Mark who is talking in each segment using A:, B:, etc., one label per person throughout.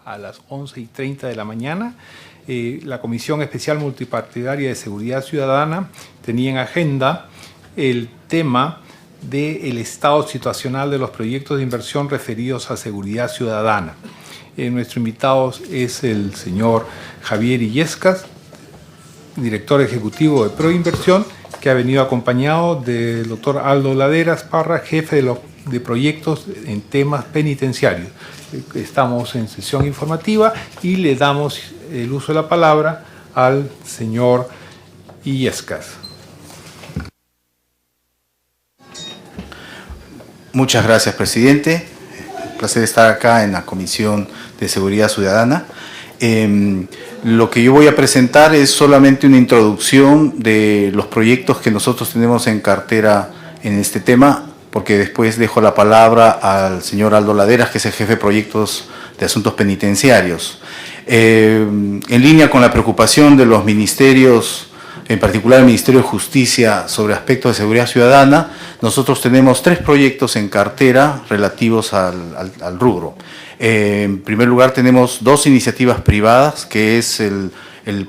A: a las 11:30 de la mañana. La Comisión Especial Multipartidaria de Seguridad Ciudadana tenía en agenda el tema del estado situacional de los proyectos de inversión referidos a seguridad ciudadana. Nuestro invitado es el señor Javier Illescas, director ejecutivo de Proinversión, que ha venido acompañado del doctor Aldo Laderas Parra, jefe de proyectos en temas penitenciarios. Estamos en sesión informativa y le damos el uso de la palabra al señor Illescas.
B: Muchas gracias, presidente. Un placer estar acá en la Comisión de Seguridad Ciudadana. Lo que yo voy a presentar es solamente una introducción de los proyectos que nosotros tenemos en cartera en este tema, porque después dejo la palabra al señor Aldo Laderas, que es el jefe de proyectos de asuntos penitenciarios. En línea con la preocupación de los ministerios, en particular el Ministerio de Justicia, sobre aspectos de seguridad ciudadana, nosotros tenemos 3 proyectos en cartera relativos al rubro. En primer lugar, tenemos 2 iniciativas privadas, que es el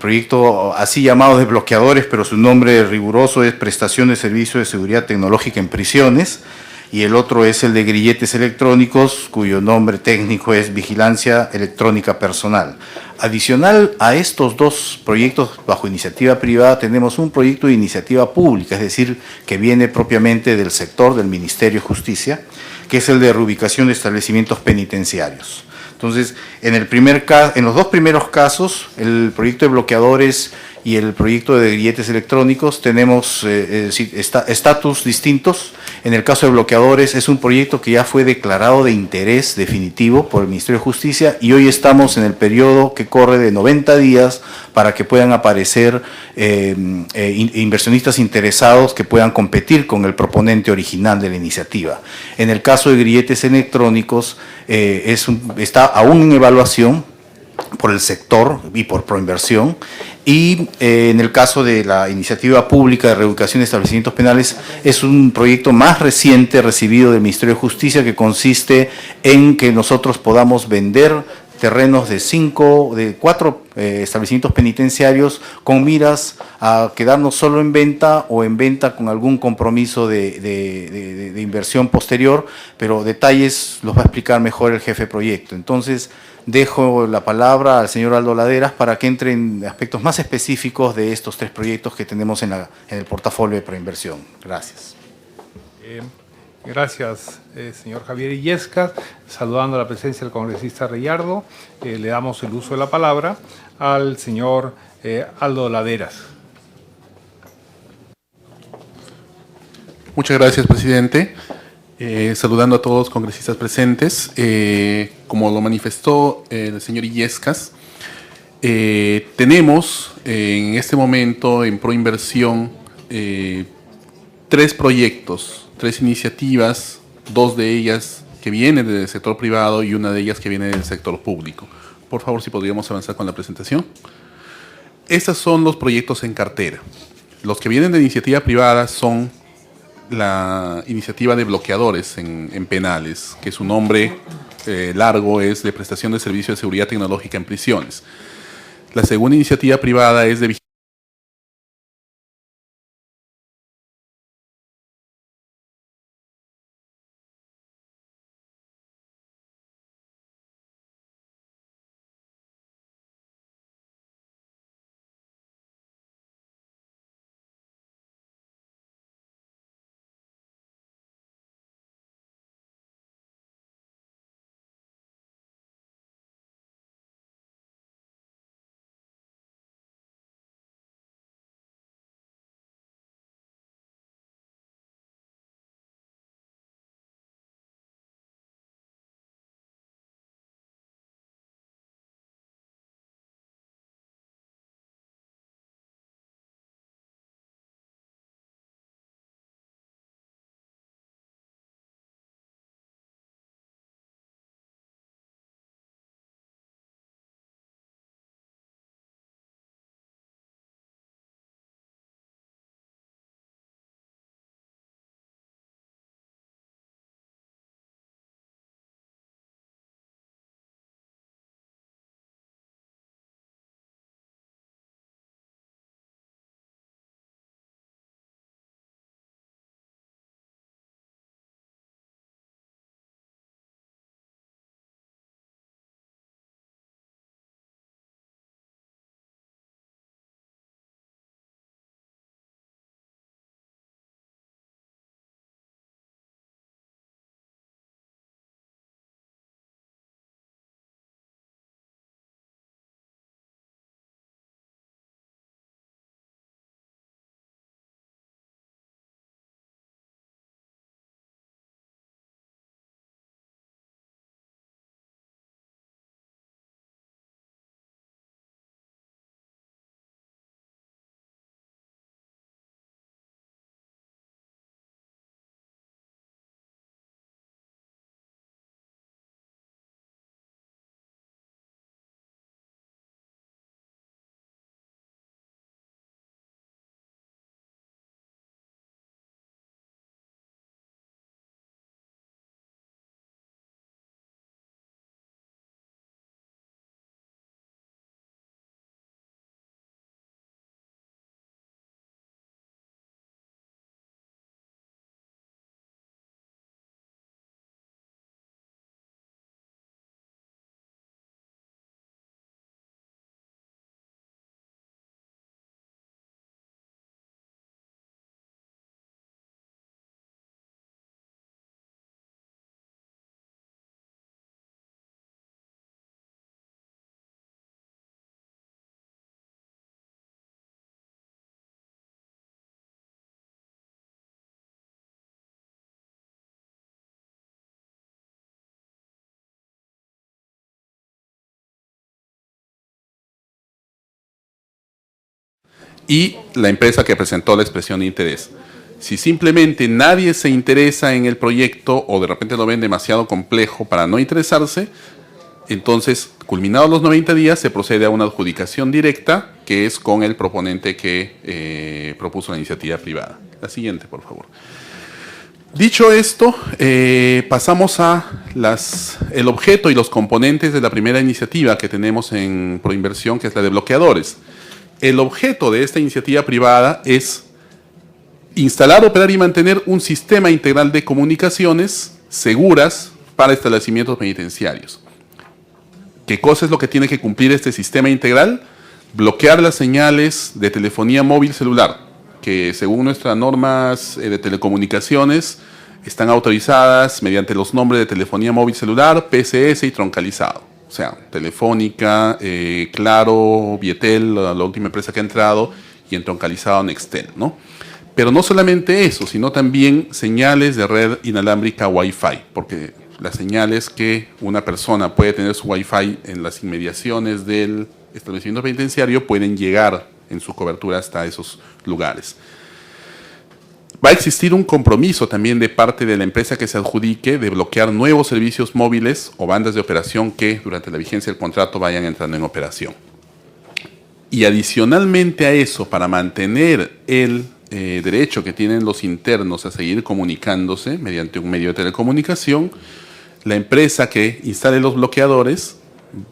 B: proyecto así llamado de bloqueadores, pero su nombre riguroso es Prestación de Servicio de Seguridad Tecnológica en Prisiones, y el otro es el de grilletes electrónicos, cuyo nombre técnico es Vigilancia Electrónica Personal. Adicional a estos 2 proyectos bajo iniciativa privada, tenemos un proyecto de iniciativa pública, es decir, que viene propiamente del sector del Ministerio de Justicia, que es el de reubicación de establecimientos penitenciarios. Entonces, en los 2 primeros casos, el proyecto de bloqueadores y el proyecto de grilletes electrónicos, tenemos estatus distintos. En el caso de bloqueadores, es un proyecto que ya fue declarado de interés definitivo por el Ministerio de Justicia y hoy estamos en el periodo que corre de 90 días para que puedan aparecer inversionistas interesados que puedan competir con el proponente original de la iniciativa. En el caso de grilletes electrónicos, está aún en evaluación por el sector y por Proinversión, y en el caso de la iniciativa pública de reubicación de establecimientos penales es un proyecto más reciente recibido del Ministerio de Justicia, que consiste en que nosotros podamos vender terrenos de 4 establecimientos penitenciarios con miras a quedarnos solo en venta o en venta con algún compromiso de inversión posterior, pero detalles los va a explicar mejor el jefe de proyecto. Entonces, dejo la palabra al señor Aldo Laderas para que entre en aspectos más específicos de estos 3 proyectos que tenemos en el portafolio de Proinversión. Gracias.
A: Gracias, señor Javier Illescas. Saludando la presencia del congresista Reyardo, le damos el uso de la palabra al señor Aldo Laderas.
C: Muchas gracias, presidente. Saludando a todos los congresistas presentes. Como lo manifestó el señor Illescas, tenemos en este momento en Proinversión 3 proyectos, 3 iniciativas, 2 de ellas que vienen del sector privado y una de ellas que viene del sector público. Por favor, si podríamos avanzar con la presentación. Estos son los proyectos en cartera. Los que vienen de iniciativa privada son la iniciativa de bloqueadores en penales, que su nombre largo es de Prestación de Servicio de Seguridad Tecnológica en Prisiones. La segunda iniciativa privada es de y la empresa que presentó la expresión de interés. Si simplemente nadie se interesa en el proyecto o de repente lo ven demasiado complejo para no interesarse, entonces, culminados los 90 días, se procede a una adjudicación directa, que es con el proponente que propuso la iniciativa privada. La siguiente, por favor. Dicho esto, pasamos a el objeto y los componentes de la primera iniciativa que tenemos en Proinversión, que es la de bloqueadores. El objeto de esta iniciativa privada es instalar, operar y mantener un sistema integral de comunicaciones seguras para establecimientos penitenciarios. ¿Qué cosa es lo que tiene que cumplir este sistema integral? Bloquear las señales de telefonía móvil celular, que según nuestras normas de telecomunicaciones están autorizadas mediante los nombres de telefonía móvil celular, PSS y troncalizado. O sea, Telefónica, Claro, Vietel, la última empresa que ha entrado, y en troncalizado Nextel, ¿no? Pero no solamente eso, sino también señales de red inalámbrica Wi-Fi, porque las señales que una persona puede tener su Wi-Fi en las inmediaciones del establecimiento penitenciario pueden llegar en su cobertura hasta esos lugares. Va a existir un compromiso también de parte de la empresa que se adjudique de bloquear nuevos servicios móviles o bandas de operación que durante la vigencia del contrato vayan entrando en operación. Y adicionalmente a eso, para mantener el derecho que tienen los internos a seguir comunicándose mediante un medio de telecomunicación, la empresa que instale los bloqueadores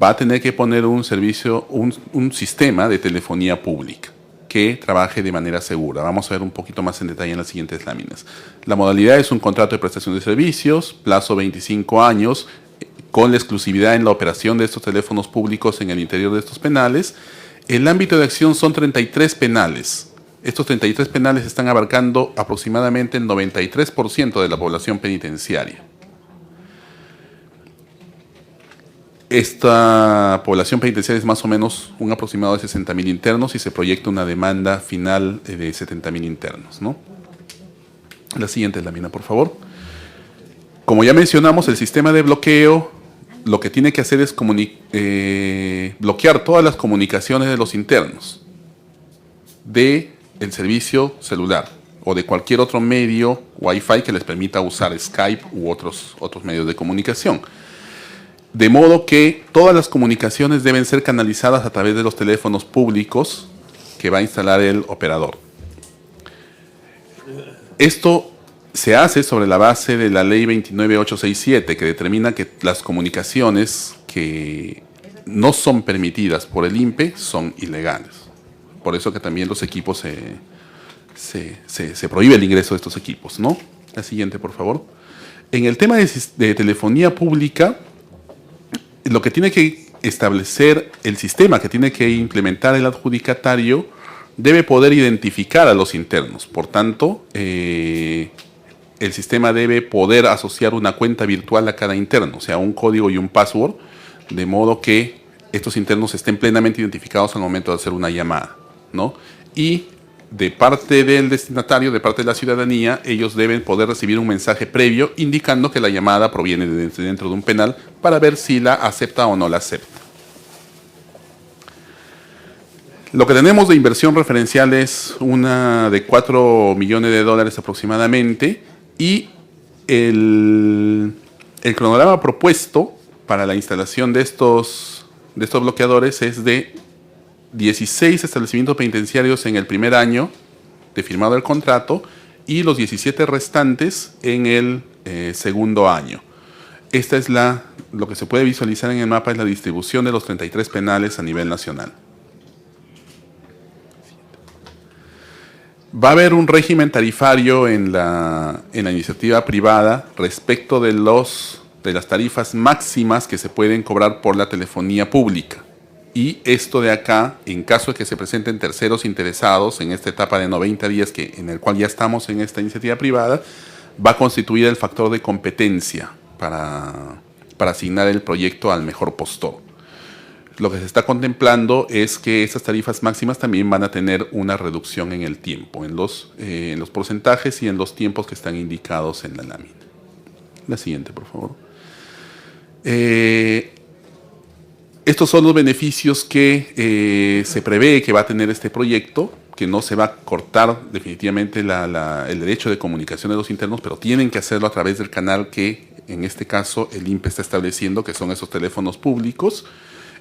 C: va a tener que poner un servicio, un sistema de telefonía pública que trabaje de manera segura. Vamos a ver un poquito más en detalle en las siguientes láminas. La modalidad es un contrato de prestación de servicios, plazo 25 años, con la exclusividad en la operación de estos teléfonos públicos en el interior de estos penales. El ámbito de acción son 33 penales. Estos 33 penales están abarcando aproximadamente el 93% de la población penitenciaria. Esta población penitenciaria es más o menos un aproximado de 60.000 internos y se proyecta una demanda final de 70.000 internos, ¿no? La siguiente lámina, por favor. Como ya mencionamos, el sistema de bloqueo lo que tiene que hacer es bloquear todas las comunicaciones de los internos del servicio celular o de cualquier otro medio Wi-Fi que les permita usar Skype u otros medios de comunicación. De modo que todas las comunicaciones deben ser canalizadas a través de los teléfonos públicos que va a instalar el operador. Esto se hace sobre la base de la ley 29867, que determina que las comunicaciones que no son permitidas por el INPE son ilegales. Por eso que también los equipos se prohíbe el ingreso de estos equipos, ¿no? La siguiente, por favor. En el tema de telefonía pública, lo que tiene que establecer el sistema que tiene que implementar el adjudicatario debe poder identificar a los internos. Por tanto, el sistema debe poder asociar una cuenta virtual a cada interno, o sea, un código y un password, de modo que estos internos estén plenamente identificados al momento de hacer una llamada, ¿no? Y de parte del destinatario, de parte de la ciudadanía, ellos deben poder recibir un mensaje previo indicando que la llamada proviene de dentro de un penal para ver si la acepta o no la acepta. Lo que tenemos de inversión referencial es una de $4 millones aproximadamente, y el cronograma propuesto para la instalación de estos bloqueadores es de 16 establecimientos penitenciarios en el primer año de firmado el contrato y los 17 restantes en el segundo año. Esta es lo que se puede visualizar en el mapa, es la distribución de los 33 penales a nivel nacional. Va a haber un régimen tarifario en la iniciativa privada respecto de las tarifas máximas que se pueden cobrar por la telefonía pública. Y esto de acá, en caso de que se presenten terceros interesados en esta etapa de 90 días en el cual ya estamos en esta iniciativa privada, va a constituir el factor de competencia para asignar el proyecto al mejor postor. Lo que se está contemplando es que estas tarifas máximas también van a tener una reducción en el tiempo, en los porcentajes y en los tiempos que están indicados en la lámina. La siguiente, por favor. Estos son los beneficios que se prevé que va a tener este proyecto, que no se va a cortar definitivamente el derecho de comunicación de los internos, pero tienen que hacerlo a través del canal que, en este caso, el INPE está estableciendo, que son esos teléfonos públicos.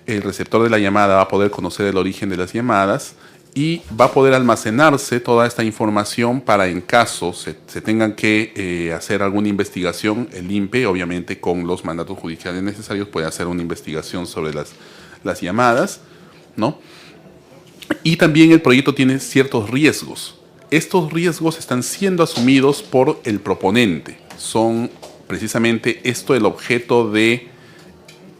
C: El receptor de la llamada va a poder conocer el origen de las llamadas y va a poder almacenarse toda esta información para, en caso se tengan que hacer alguna investigación, el INPE, obviamente con los mandatos judiciales necesarios, puede hacer una investigación sobre las llamadas, ¿no? Y también el proyecto tiene ciertos riesgos. Estos riesgos están siendo asumidos por el proponente. Son precisamente esto el objeto de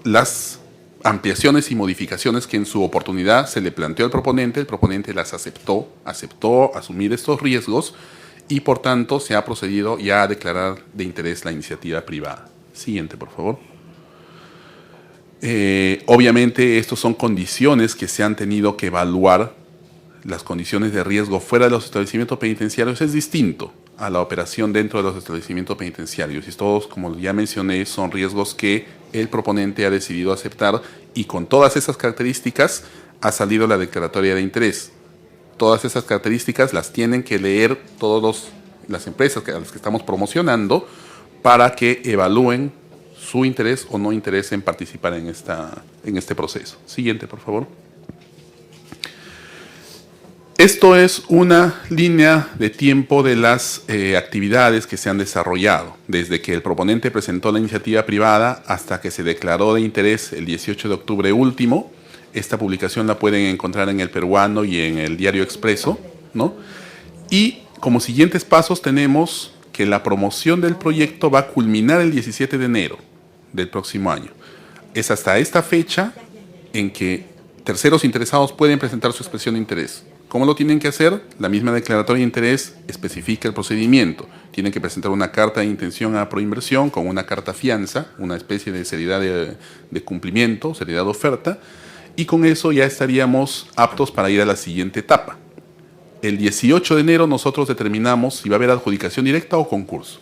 C: las ampliaciones y modificaciones que en su oportunidad se le planteó al proponente. El proponente las aceptó asumir estos riesgos y por tanto se ha procedido ya a declarar de interés la iniciativa privada. Siguiente, por favor. Obviamente estos son condiciones que se han tenido que evaluar. Las condiciones de riesgo fuera de los establecimientos penitenciarios es distinto a la operación dentro de los establecimientos penitenciarios. Y todos, como ya mencioné, son riesgos que el proponente ha decidido aceptar y con todas esas características ha salido la declaratoria de interés. Todas esas características las tienen que leer todas las empresas a las que estamos promocionando para que evalúen su interés o no interés en participar en este proceso. Siguiente, por favor. Esto es una línea de tiempo de las actividades que se han desarrollado, desde que el proponente presentó la iniciativa privada hasta que se declaró de interés el 18 de octubre último. Esta publicación la pueden encontrar en El Peruano y en el Diario Expreso, ¿no? Y como siguientes pasos tenemos que la promoción del proyecto va a culminar el 17 de enero del próximo año. Es hasta esta fecha en que terceros interesados pueden presentar su expresión de interés. ¿Cómo lo tienen que hacer? La misma declaratoria de interés especifica el procedimiento. Tienen que presentar una carta de intención a Proinversión con una carta fianza, una especie de seriedad de cumplimiento, seriedad de oferta, y con eso ya estaríamos aptos para ir a la siguiente etapa. El 18 de enero nosotros determinamos si va a haber adjudicación directa o concurso.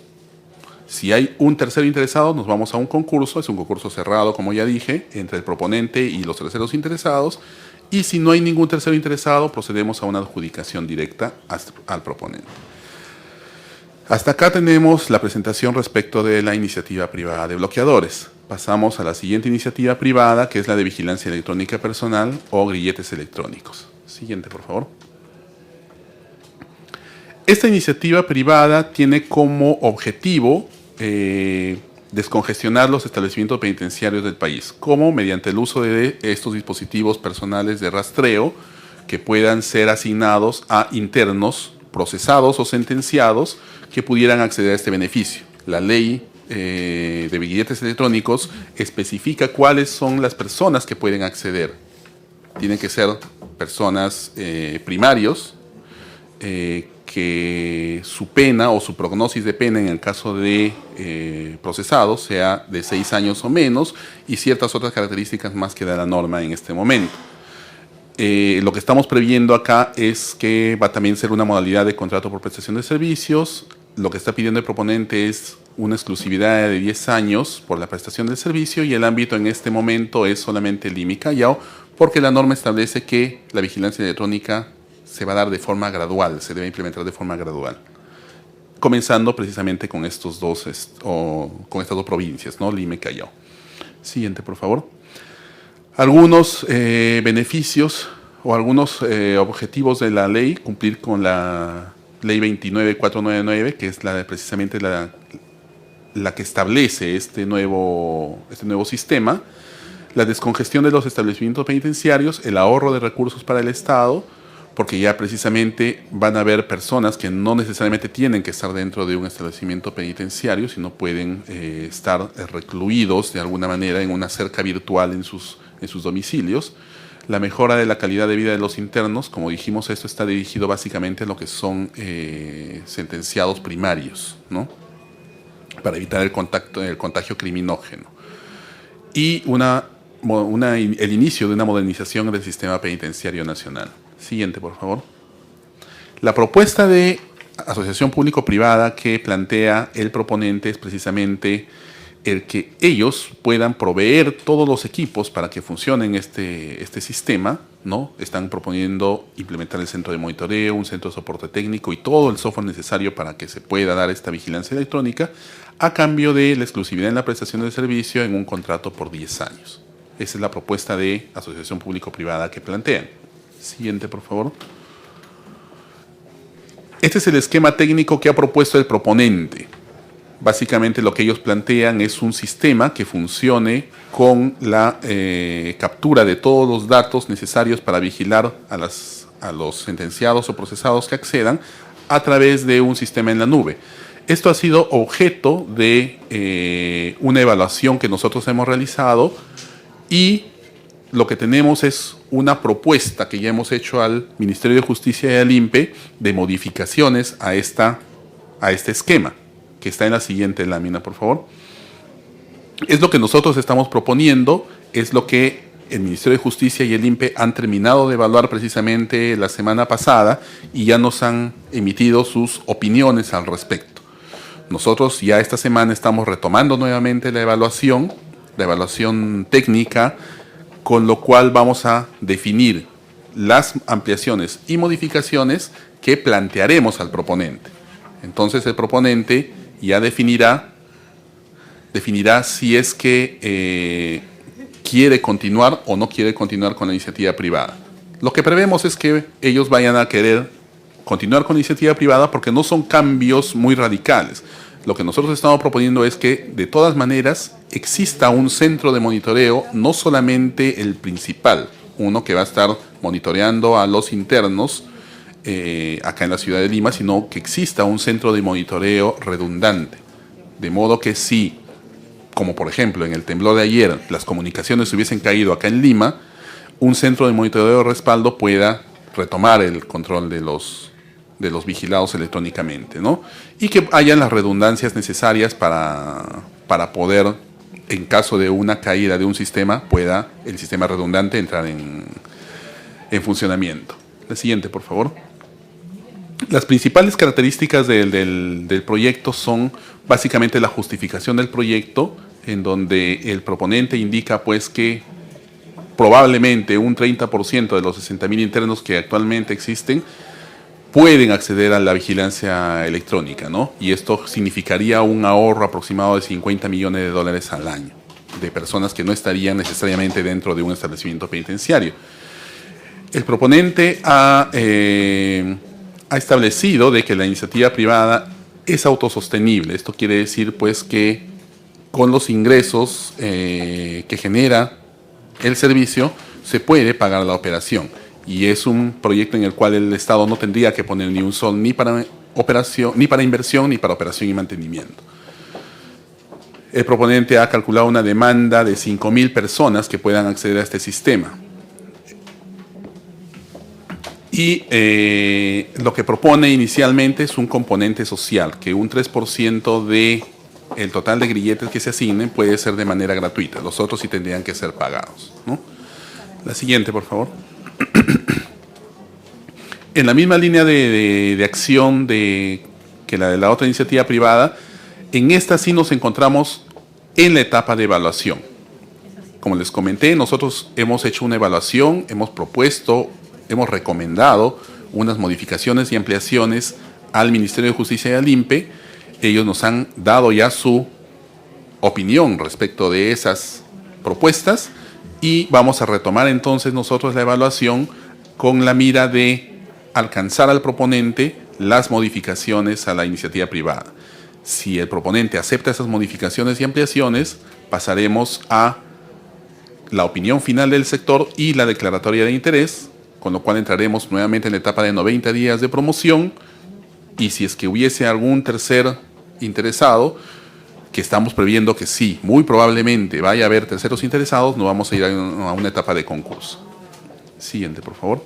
C: Si hay un tercero interesado, nos vamos a un concurso, es un concurso cerrado, como ya dije, entre el proponente y los terceros interesados, y si no hay ningún tercero interesado, procedemos a una adjudicación directa al proponente. Hasta acá tenemos la presentación respecto de la iniciativa privada de bloqueadores. Pasamos a la siguiente iniciativa privada, que es la de vigilancia electrónica personal o grilletes electrónicos. Siguiente, por favor. Esta iniciativa privada tiene como objetivo descongestionar los establecimientos penitenciarios del país, como mediante el uso de estos dispositivos personales de rastreo que puedan ser asignados a internos procesados o sentenciados que pudieran acceder a este beneficio. La ley de billetes electrónicos especifica cuáles son las personas que pueden acceder. Tienen que ser personas primarios, que su pena o su prognosis de pena en el caso de procesados sea de 6 años o menos y ciertas otras características más que da la norma en este momento. Lo que estamos previendo acá es que va a también ser una modalidad de contrato por prestación de servicios. Lo que está pidiendo el proponente es una exclusividad de 10 años por la prestación del servicio y el ámbito en este momento es solamente el IMI Callao, porque la norma establece que la vigilancia electrónica se va a dar de forma gradual, se debe implementar de forma gradual. Comenzando precisamente con estos dos, con estas dos provincias, ¿no? Lima y Callao. Siguiente, por favor. Algunos beneficios o algunos objetivos de la ley, cumplir con la ley 29499, que es precisamente la que establece este nuevo sistema, la descongestión de los establecimientos penitenciarios, el ahorro de recursos para el Estado, porque ya precisamente van a haber personas que no necesariamente tienen que estar dentro de un establecimiento penitenciario, sino pueden estar recluidos de alguna manera en una cerca virtual en sus domicilios. La mejora de la calidad de vida de los internos, como dijimos, esto está dirigido básicamente a lo que son sentenciados primarios, ¿no? Para evitar el contagio criminógeno. Y el inicio de una modernización del sistema penitenciario nacional. Siguiente, por favor. La propuesta de asociación público-privada que plantea el proponente es precisamente el que ellos puedan proveer todos los equipos para que funcionen este sistema, ¿no? Están proponiendo implementar el centro de monitoreo, un centro de soporte técnico y todo el software necesario para que se pueda dar esta vigilancia electrónica a cambio de la exclusividad en la prestación del servicio en un contrato por 10 años. Esa es la propuesta de asociación público-privada que plantean. Siguiente, por favor. Este es el esquema técnico que ha propuesto el proponente. Básicamente lo que ellos plantean es un sistema que funcione con la captura de todos los datos necesarios para vigilar a los sentenciados o procesados que accedan a través de un sistema en la nube. Esto ha sido objeto de una evaluación que nosotros hemos realizado y lo que tenemos es una propuesta que ya hemos hecho al Ministerio de Justicia y al INPE de modificaciones a este esquema, que está en la siguiente lámina, por favor. Es lo que nosotros estamos proponiendo, es lo que el Ministerio de Justicia y el INPE han terminado de evaluar precisamente la semana pasada y ya nos han emitido sus opiniones al respecto. Nosotros ya esta semana estamos retomando nuevamente la evaluación técnica, con lo cual vamos a definir las ampliaciones y modificaciones que plantearemos al proponente. Entonces el proponente ya definirá si es que quiere continuar o no quiere continuar con la iniciativa privada. Lo que prevemos es que ellos vayan a querer continuar con la iniciativa privada porque no son cambios muy radicales. Lo que nosotros estamos proponiendo es que, de todas maneras, exista un centro de monitoreo, no solamente el principal, uno que va a estar monitoreando a los internos acá en la ciudad de Lima, sino que exista un centro de monitoreo redundante. De modo que si, como por ejemplo en el temblor de ayer, las comunicaciones hubiesen caído acá en Lima, un centro de monitoreo de respaldo pueda retomar el control de los vigilados electrónicamente, ¿no? Y que hayan las redundancias necesarias para poder, en caso de una caída de un sistema, pueda el sistema redundante entrar en funcionamiento. La siguiente, por favor. Las principales características del proyecto son básicamente la justificación del proyecto, en donde el proponente indica pues que probablemente un 30% de los 60.000 internos que actualmente existen pueden acceder a la vigilancia electrónica, ¿no? Y esto significaría un ahorro aproximado de $50 millones al año de personas que no estarían necesariamente dentro de un establecimiento penitenciario. El proponente ha establecido de que la iniciativa privada es autosostenible. Esto quiere decir pues que con los ingresos que genera el servicio se puede pagar la operación. Y es un proyecto en el cual el Estado no tendría que poner ni un sol ni para operación, ni para inversión, ni para operación y mantenimiento. El proponente ha calculado una demanda de 5.000 personas que puedan acceder a este sistema. Y lo que propone inicialmente es un componente social, que un 3% del total de grilletes que se asignen puede ser de manera gratuita. Los otros sí tendrían que ser pagados, ¿no? La siguiente, por favor. En la misma línea de acción que la de la otra iniciativa privada, en esta sí nos encontramos en la etapa de evaluación. Como les comenté, nosotros hemos hecho una evaluación, hemos propuesto, hemos recomendado unas modificaciones y ampliaciones al Ministerio de Justicia y al INPE. Ellos nos han dado ya su opinión respecto de esas propuestas y vamos a retomar entonces nosotros la evaluación con la mira de alcanzar al proponente las modificaciones a la iniciativa privada. Si el proponente acepta esas modificaciones y ampliaciones, pasaremos a la opinión final del sector y la declaratoria de interés, con lo cual entraremos nuevamente en la etapa de 90 días de promoción, y si es que hubiese algún tercer interesado, que estamos previendo que sí, muy probablemente vaya a haber terceros interesados, nos vamos a ir a una etapa de concurso. Siguiente, por favor.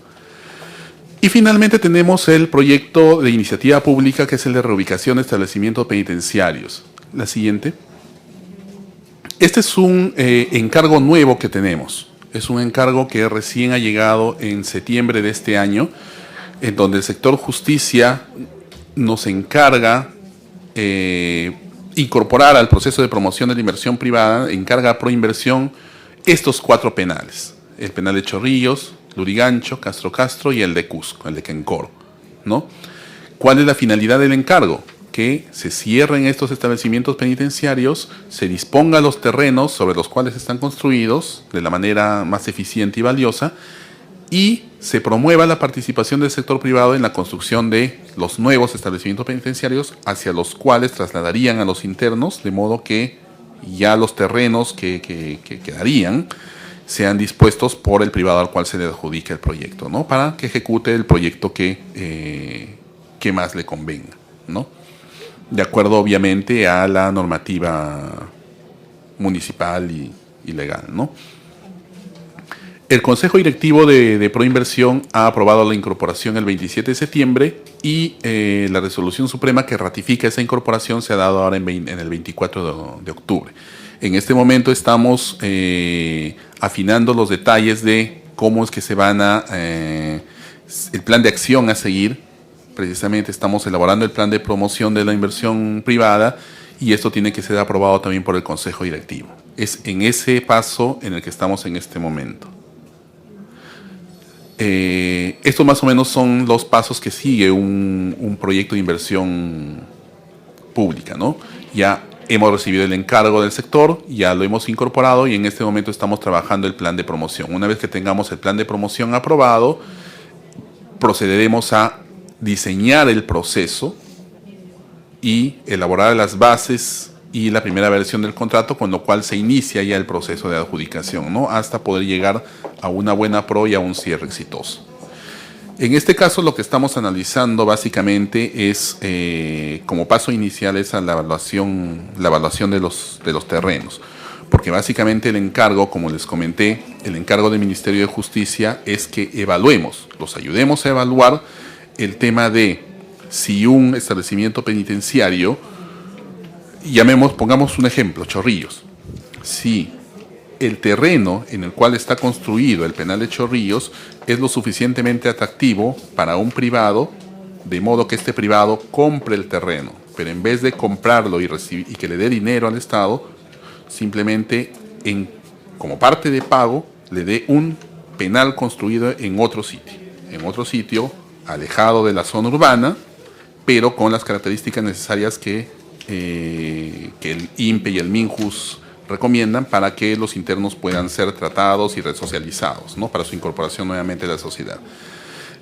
C: Y finalmente tenemos el proyecto de iniciativa pública, que es el de reubicación de establecimientos penitenciarios. La siguiente. Este es un encargo nuevo que tenemos. Es un encargo que recién ha llegado en septiembre de este año, en donde el sector justicia nos encarga incorporar al proceso de promoción de la inversión privada, encarga a Proinversión estos 4 penales. El penal de Chorrillos, Lurigancho, Castro y el de Cusco, el de Quencoro, ¿no? ¿Cuál es la finalidad del encargo? Que se cierren estos establecimientos penitenciarios, se disponga los terrenos sobre los cuales están construidos de la manera más eficiente y valiosa, y se promueva la participación del sector privado en la construcción de los nuevos establecimientos penitenciarios hacia los cuales trasladarían a los internos, de modo que ya los terrenos que quedarían sean dispuestos por el privado al cual se le adjudica el proyecto, ¿no? Para que ejecute el proyecto que más le convenga, ¿no? De acuerdo, obviamente, a la normativa municipal y legal, ¿no? El Consejo Directivo de Proinversión ha aprobado la incorporación el 27 de septiembre y la resolución suprema que ratifica esa incorporación se ha dado ahora en el 24 de octubre. En este momento estamos afinando los detalles de cómo es que se van el plan de acción a seguir. Precisamente estamos elaborando el plan de promoción de la inversión privada y esto tiene que ser aprobado también por el Consejo Directivo. Es en ese paso en el que estamos en este momento. Estos más o menos son los pasos que sigue un proyecto de inversión pública, ¿no? Ya hemos recibido el encargo del sector, ya lo hemos incorporado y en este momento estamos trabajando el plan de promoción. Una vez que tengamos el plan de promoción aprobado, procederemos a diseñar el proceso y elaborar las bases y la primera versión del contrato, con lo cual se inicia ya el proceso de adjudicación, ¿no? Hasta poder llegar a una buena pro y a un cierre exitoso. En este caso, lo que estamos analizando básicamente es, como paso inicial, es la evaluación de los terrenos. Porque básicamente el encargo, como les comenté, el encargo del Ministerio de Justicia es que evaluemos, los ayudemos a evaluar el tema de si un establecimiento penitenciario, pongamos un ejemplo, Chorrillos. Si el terreno en el cual está construido el penal de Chorrillos es lo suficientemente atractivo para un privado, de modo que este privado compre el terreno, pero en vez de comprarlo y que le dé dinero al Estado, simplemente como parte de pago le dé un penal construido en otro sitio alejado de la zona urbana, pero con las características necesarias que el INPE y el MINJUS recomiendan para que los internos puedan ser tratados y resocializados, ¿no? Para su incorporación nuevamente a la sociedad.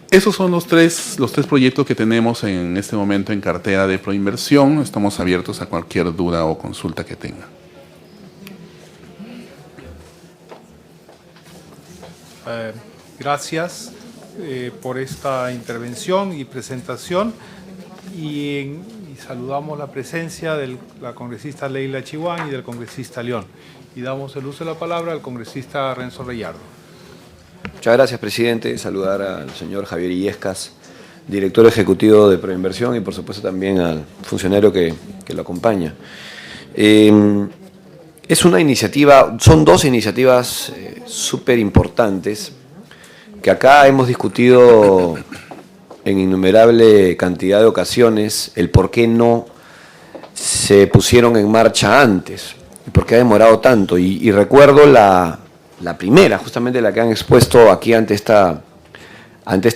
C: Esos son los tres proyectos que tenemos en este momento en cartera de Proinversión. Estamos abiertos a cualquier duda o consulta que tengan.
A: Gracias por esta intervención y presentación y saludamos la presencia de la congresista Leila Chihuán y del congresista León y damos el uso de la palabra al congresista Renzo Reyardo.
D: Muchas gracias, presidente. Saludar al señor Javier Illescas, director ejecutivo de Proinversión, y por supuesto también al funcionario que lo acompaña. Es una iniciativa, son dos iniciativas súper importantes que acá hemos discutido en innumerable cantidad de ocasiones el por qué no se pusieron en marcha antes, y por qué ha demorado tanto. Y recuerdo la primera, justamente la que han expuesto aquí ante esta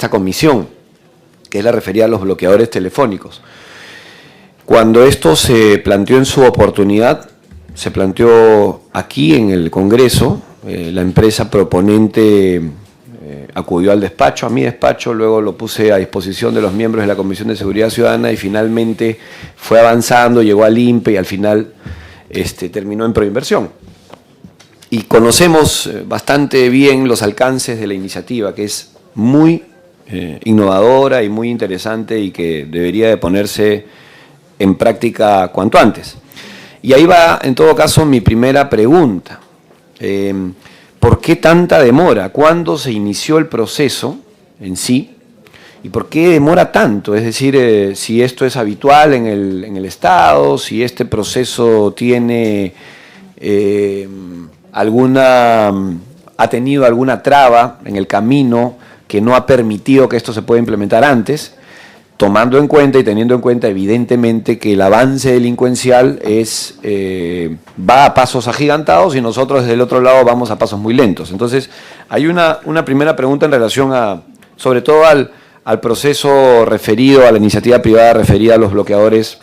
D: comisión, que es la referida a los bloqueadores telefónicos. Cuando esto se planteó en su oportunidad, se planteó aquí en el Congreso, la empresa proponente acudió al despacho, a mi despacho, luego lo puse a disposición de los miembros de la Comisión de Seguridad Ciudadana y finalmente fue avanzando, llegó al INPE y al final terminó en Proinversión. Y conocemos bastante bien los alcances de la iniciativa, que es muy innovadora y muy interesante y que debería de ponerse en práctica cuanto antes. Y ahí va, en todo caso, mi primera pregunta. ¿Por qué tanta demora? ¿Cuándo se inició el proceso en sí? ¿Y por qué demora tanto? Es decir, si esto es habitual en el Estado, si este proceso tiene ha tenido alguna traba en el camino que no ha permitido que esto se pueda implementar antes. tomando en cuenta y teniendo en cuenta evidentemente que el avance delincuencial va a pasos agigantados y nosotros desde el otro lado vamos a pasos muy lentos. Entonces, hay una primera pregunta en relación sobre todo al proceso referido, a la iniciativa privada referida a los bloqueadores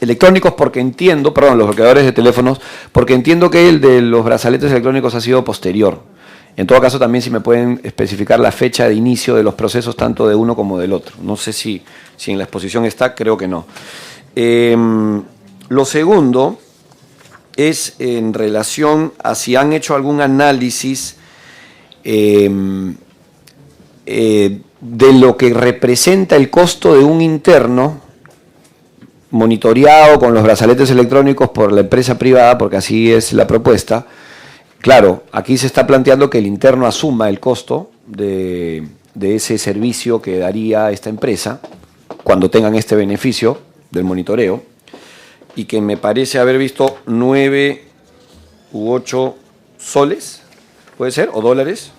D: electrónicos, los bloqueadores de teléfonos, porque entiendo que el de los brazaletes electrónicos ha sido posterior. En todo caso, también si me pueden especificar la fecha de inicio de los procesos, tanto de uno como del otro. No sé si en la exposición está, creo que no. Lo segundo es en relación a si han hecho algún análisis de lo que representa el costo de un interno monitoreado con los brazaletes electrónicos por la empresa privada, porque así es la propuesta. Claro, aquí se está planteando que el interno asuma el costo de ese servicio que daría esta empresa cuando tengan este beneficio del monitoreo, y que me parece haber visto 9 u 8 soles, puede ser, o dólares,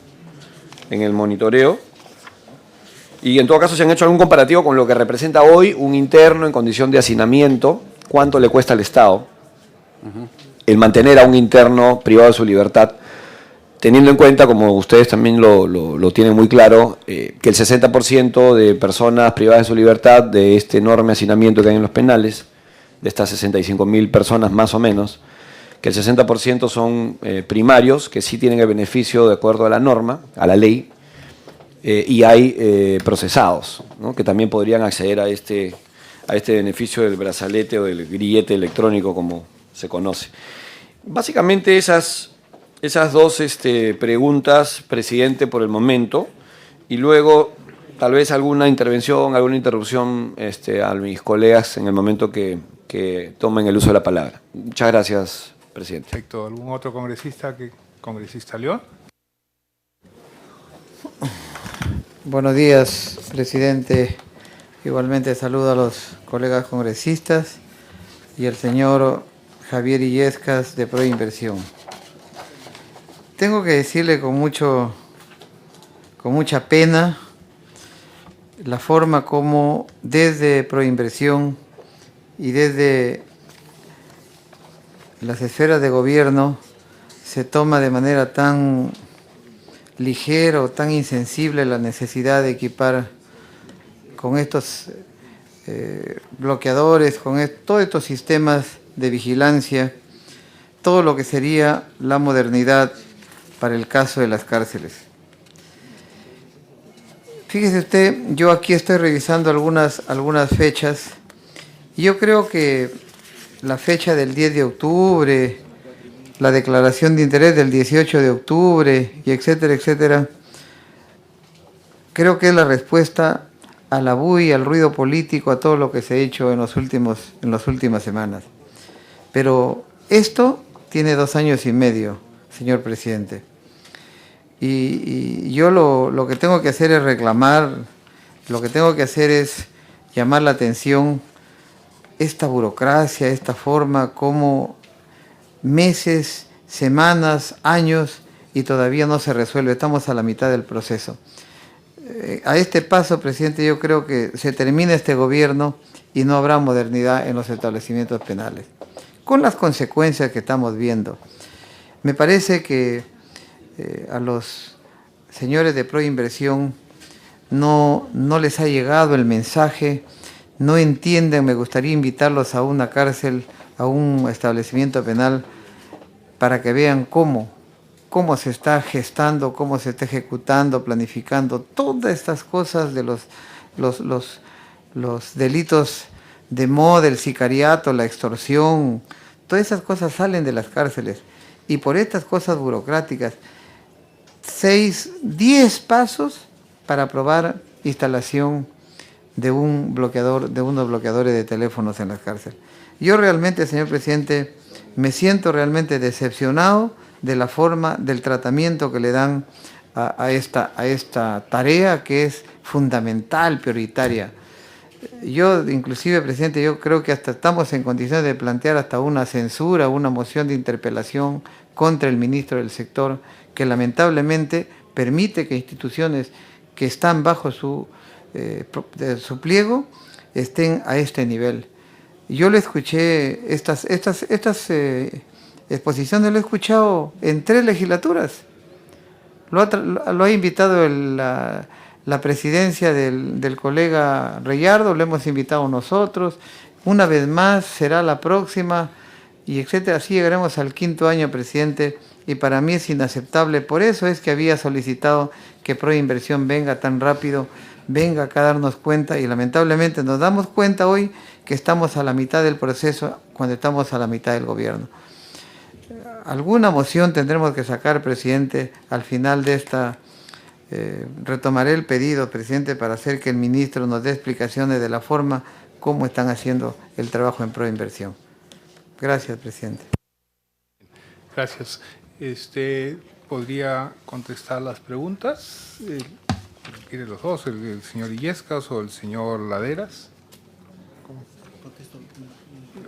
D: en el monitoreo. Y en todo caso, si han hecho algún comparativo con lo que representa hoy un interno en condición de hacinamiento, ¿cuánto le cuesta al Estado el mantener a un interno privado de su libertad? Teniendo en cuenta, como ustedes también lo tienen muy claro, que el 60% de personas privadas de su libertad de este enorme hacinamiento que hay en los penales, de estas 65.000 personas más o menos, que el 60% son primarios, que sí tienen el beneficio de acuerdo a la norma, a la ley, y hay procesados, ¿no?, que también podrían acceder a este beneficio del brazalete o del grillete electrónico, como se conoce. Básicamente esas dos preguntas, presidente, por el momento, y luego tal vez alguna intervención, alguna interrupción a mis colegas en el momento que tomen el uso de la palabra. Muchas gracias, presidente.
A: Perfecto. ¿Algún otro congresista? ¿Congresista León?
E: Buenos días, presidente. Igualmente saludo a los colegas congresistas y al señor Javier Illescas de Proinversión. Tengo que decirle con mucha pena la forma como desde Proinversión y desde las esferas de gobierno se toma de manera tan ligera o tan insensible la necesidad de equipar con estos bloqueadores, con todos estos sistemas de vigilancia, todo lo que sería la modernidad para el caso de las cárceles. Fíjese usted, yo aquí estoy revisando algunas fechas, y yo creo que la fecha del 10 de octubre, la declaración de interés del 18 de octubre, y etcétera, etcétera, creo que es la respuesta a la bulla, al ruido político, a todo lo que se ha hecho en las últimas semanas. Pero esto tiene 2 años y medio, señor presidente. Y yo lo que tengo que hacer es reclamar, lo que tengo que hacer es llamar la atención, esta burocracia, esta forma, como meses, semanas, años, y todavía no se resuelve. Estamos a la mitad del proceso. A este paso, presidente, yo creo que se termina este gobierno y no habrá modernidad en los establecimientos penales, con las consecuencias que estamos viendo. Me parece que a los señores de Proinversión no les ha llegado el mensaje, no entienden. Me gustaría invitarlos a una cárcel, a un establecimiento penal, para que vean cómo se está gestando, cómo se está ejecutando, planificando todas estas cosas de los delitos de moda, el sicariato, la extorsión. Todas esas cosas salen de las cárceles, y por estas cosas burocráticas, 10 pasos para aprobar instalación de unos bloqueadores de teléfonos en las cárceles. Yo realmente, señor presidente, me siento realmente decepcionado de la forma, del tratamiento que le dan a esta tarea, que es fundamental, prioritaria. Yo, inclusive, presidente, yo creo que hasta estamos en condiciones de plantear hasta una censura, una moción de interpelación contra el ministro del sector, que lamentablemente permite que instituciones que están bajo su de su pliego estén a este nivel. Yo le escuché, estas exposiciones lo he escuchado en 3 legislaturas. Lo ha invitado la presidencia del colega Reyardo, lo hemos invitado nosotros, una vez más será la próxima, y etcétera. Así llegaremos al 5º año, presidente, y para mí es inaceptable. Por eso es que había solicitado que Proinversión venga tan rápido, venga acá a darnos cuenta, y lamentablemente nos damos cuenta hoy que estamos a la mitad del proceso cuando estamos a la mitad del gobierno. Alguna moción tendremos que sacar, presidente, al final de esta. Retomaré el pedido, presidente, para hacer que el ministro nos dé explicaciones de la forma como están haciendo el trabajo en Proinversión. Gracias, presidente.
A: Gracias. ¿Podría contestar las preguntas? ¿Quiere los dos? ¿El señor Illescas o el señor Laderas?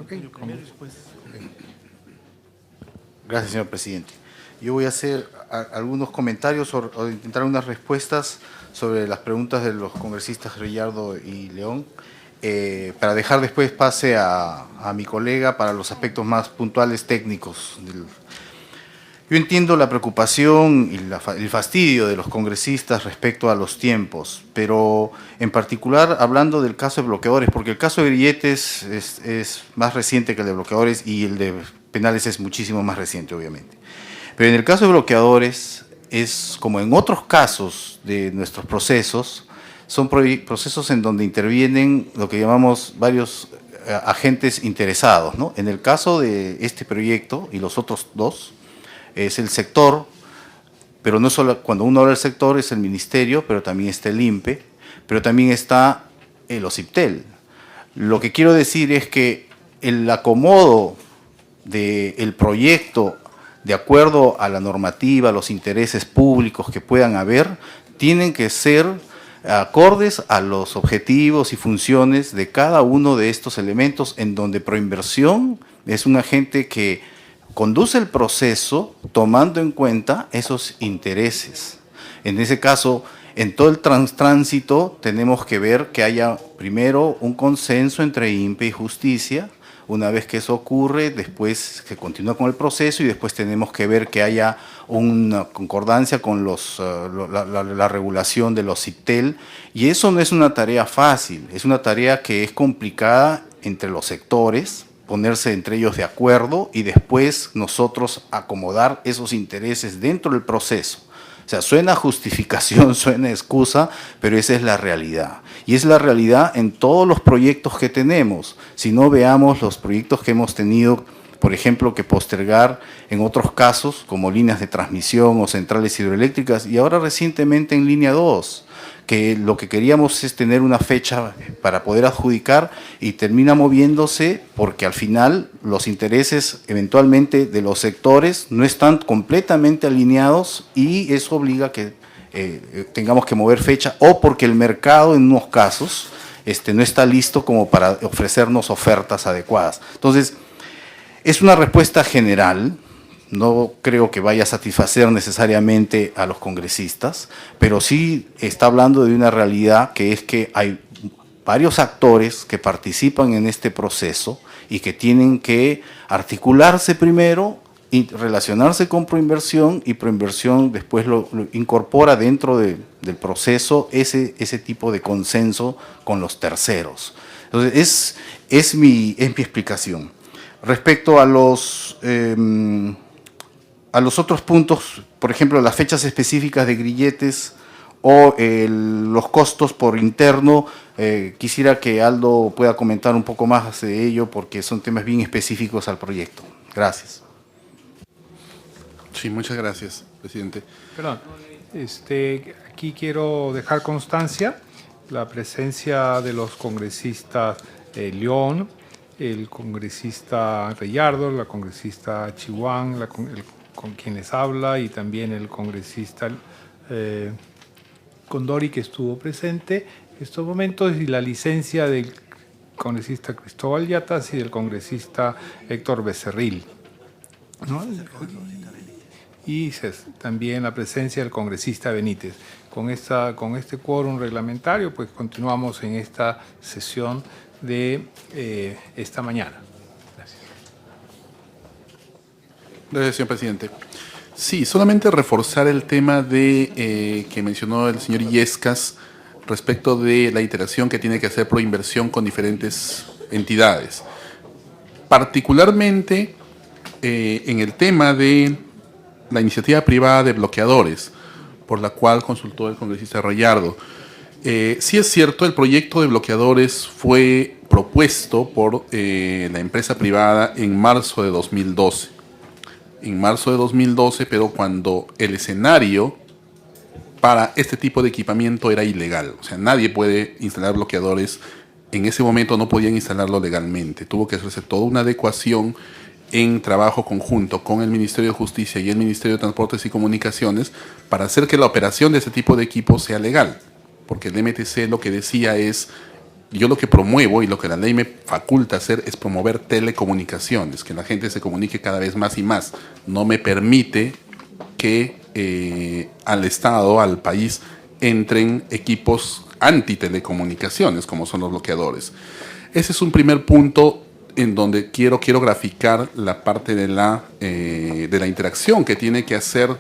A: Okay.
B: Gracias, señor presidente. Yo voy a hacer algunos comentarios o intentar unas respuestas sobre las preguntas de los congresistas Reyardo y León, para dejar después pase a mi colega para los aspectos más puntuales técnicos. Yo entiendo la preocupación y el fastidio de los congresistas respecto a los tiempos, pero en particular hablando del caso de bloqueadores, porque el caso de grilletes es más reciente que el de bloqueadores y el de penales es muchísimo más reciente, obviamente. Pero en el caso de bloqueadores, es como en otros casos de nuestros procesos, son procesos en donde intervienen lo que llamamos varios agentes interesados, ¿no? En el caso de este proyecto y los otros dos, es el sector, pero no solo, cuando uno habla del sector es el ministerio, pero también está el INPE, pero también está el OCIPTEL. Lo que quiero decir es que el acomodo del proyecto de acuerdo a la normativa, los intereses públicos que puedan haber, tienen que ser acordes a los objetivos y funciones de cada uno de estos elementos, en donde Proinversión es un agente que conduce el proceso tomando en cuenta esos intereses. En ese caso, en todo el tránsito tenemos que ver que haya primero un consenso entre INPE y Justicia. Una vez que eso ocurre, después se continúa con el proceso y después tenemos que ver que haya una concordancia con la regulación de los CIPTEL. Y eso no es una tarea fácil, es una tarea que es complicada entre los sectores, ponerse entre ellos de acuerdo y después nosotros acomodar esos intereses dentro del proceso. O sea, suena justificación, suena excusa, pero esa es la realidad. Y es la realidad en todos los proyectos que tenemos. Si no, veamos los proyectos que hemos tenido, por ejemplo, que postergar en otros casos, como líneas de transmisión o centrales hidroeléctricas, y ahora recientemente en línea 2, que lo que queríamos es tener una fecha para poder adjudicar y termina moviéndose porque al final los intereses eventualmente de los sectores no están completamente alineados y eso obliga a que tengamos que mover fecha o porque el mercado en unos casos no está listo como para ofrecernos ofertas adecuadas. Entonces, es una respuesta general. No creo que vaya a satisfacer necesariamente a los congresistas, pero sí está hablando de una realidad que es que hay varios actores que participan en este proceso y que tienen que articularse primero y relacionarse con Proinversión, y Proinversión después lo incorpora dentro del proceso ese tipo de consenso con los terceros. Entonces, es mi explicación. Respecto a los otros puntos, por ejemplo, las fechas específicas de grilletes o los costos por interno, quisiera que Aldo pueda comentar un poco más de ello porque son temas bien específicos al proyecto. Gracias.
C: Sí, muchas gracias, presidente.
A: Perdón, aquí quiero dejar constancia la presencia de los congresistas León, el congresista Reyardo, la congresista Chihuán, con quienes habla, y también el congresista Condori, que estuvo presente en estos momentos, y la licencia del congresista Cristóbal Yatas y del congresista Héctor Becerril, ¿no? y también la presencia del congresista Benítez. Con este quórum reglamentario, pues continuamos en esta sesión de esta mañana. Gracias.
C: Gracias, señor presidente. Sí, solamente reforzar el tema de que mencionó el señor Illescas respecto de la interacción que tiene que hacer Proinversión con diferentes entidades. Particularmente en el tema de la iniciativa privada de bloqueadores, por la cual consultó el congresista Rayardo. Sí es cierto, el proyecto de bloqueadores fue propuesto por la empresa privada en marzo de 2012. En marzo de 2012, pero cuando el escenario para este tipo de equipamiento era ilegal. O sea, nadie puede instalar bloqueadores. En ese momento no podían instalarlo legalmente. Tuvo que hacerse toda una adecuación en trabajo conjunto con el Ministerio de Justicia y el Ministerio de Transportes y Comunicaciones para hacer que la operación de ese tipo de equipos sea legal. Porque el MTC lo que decía es, yo lo que promuevo y lo que la ley me faculta hacer es promover telecomunicaciones, que la gente se comunique cada vez más y más. No me permite que al Estado, al país, entren equipos antitelecomunicaciones, como son los bloqueadores. Ese es un primer punto en donde quiero graficar la parte de la interacción que tiene que hacer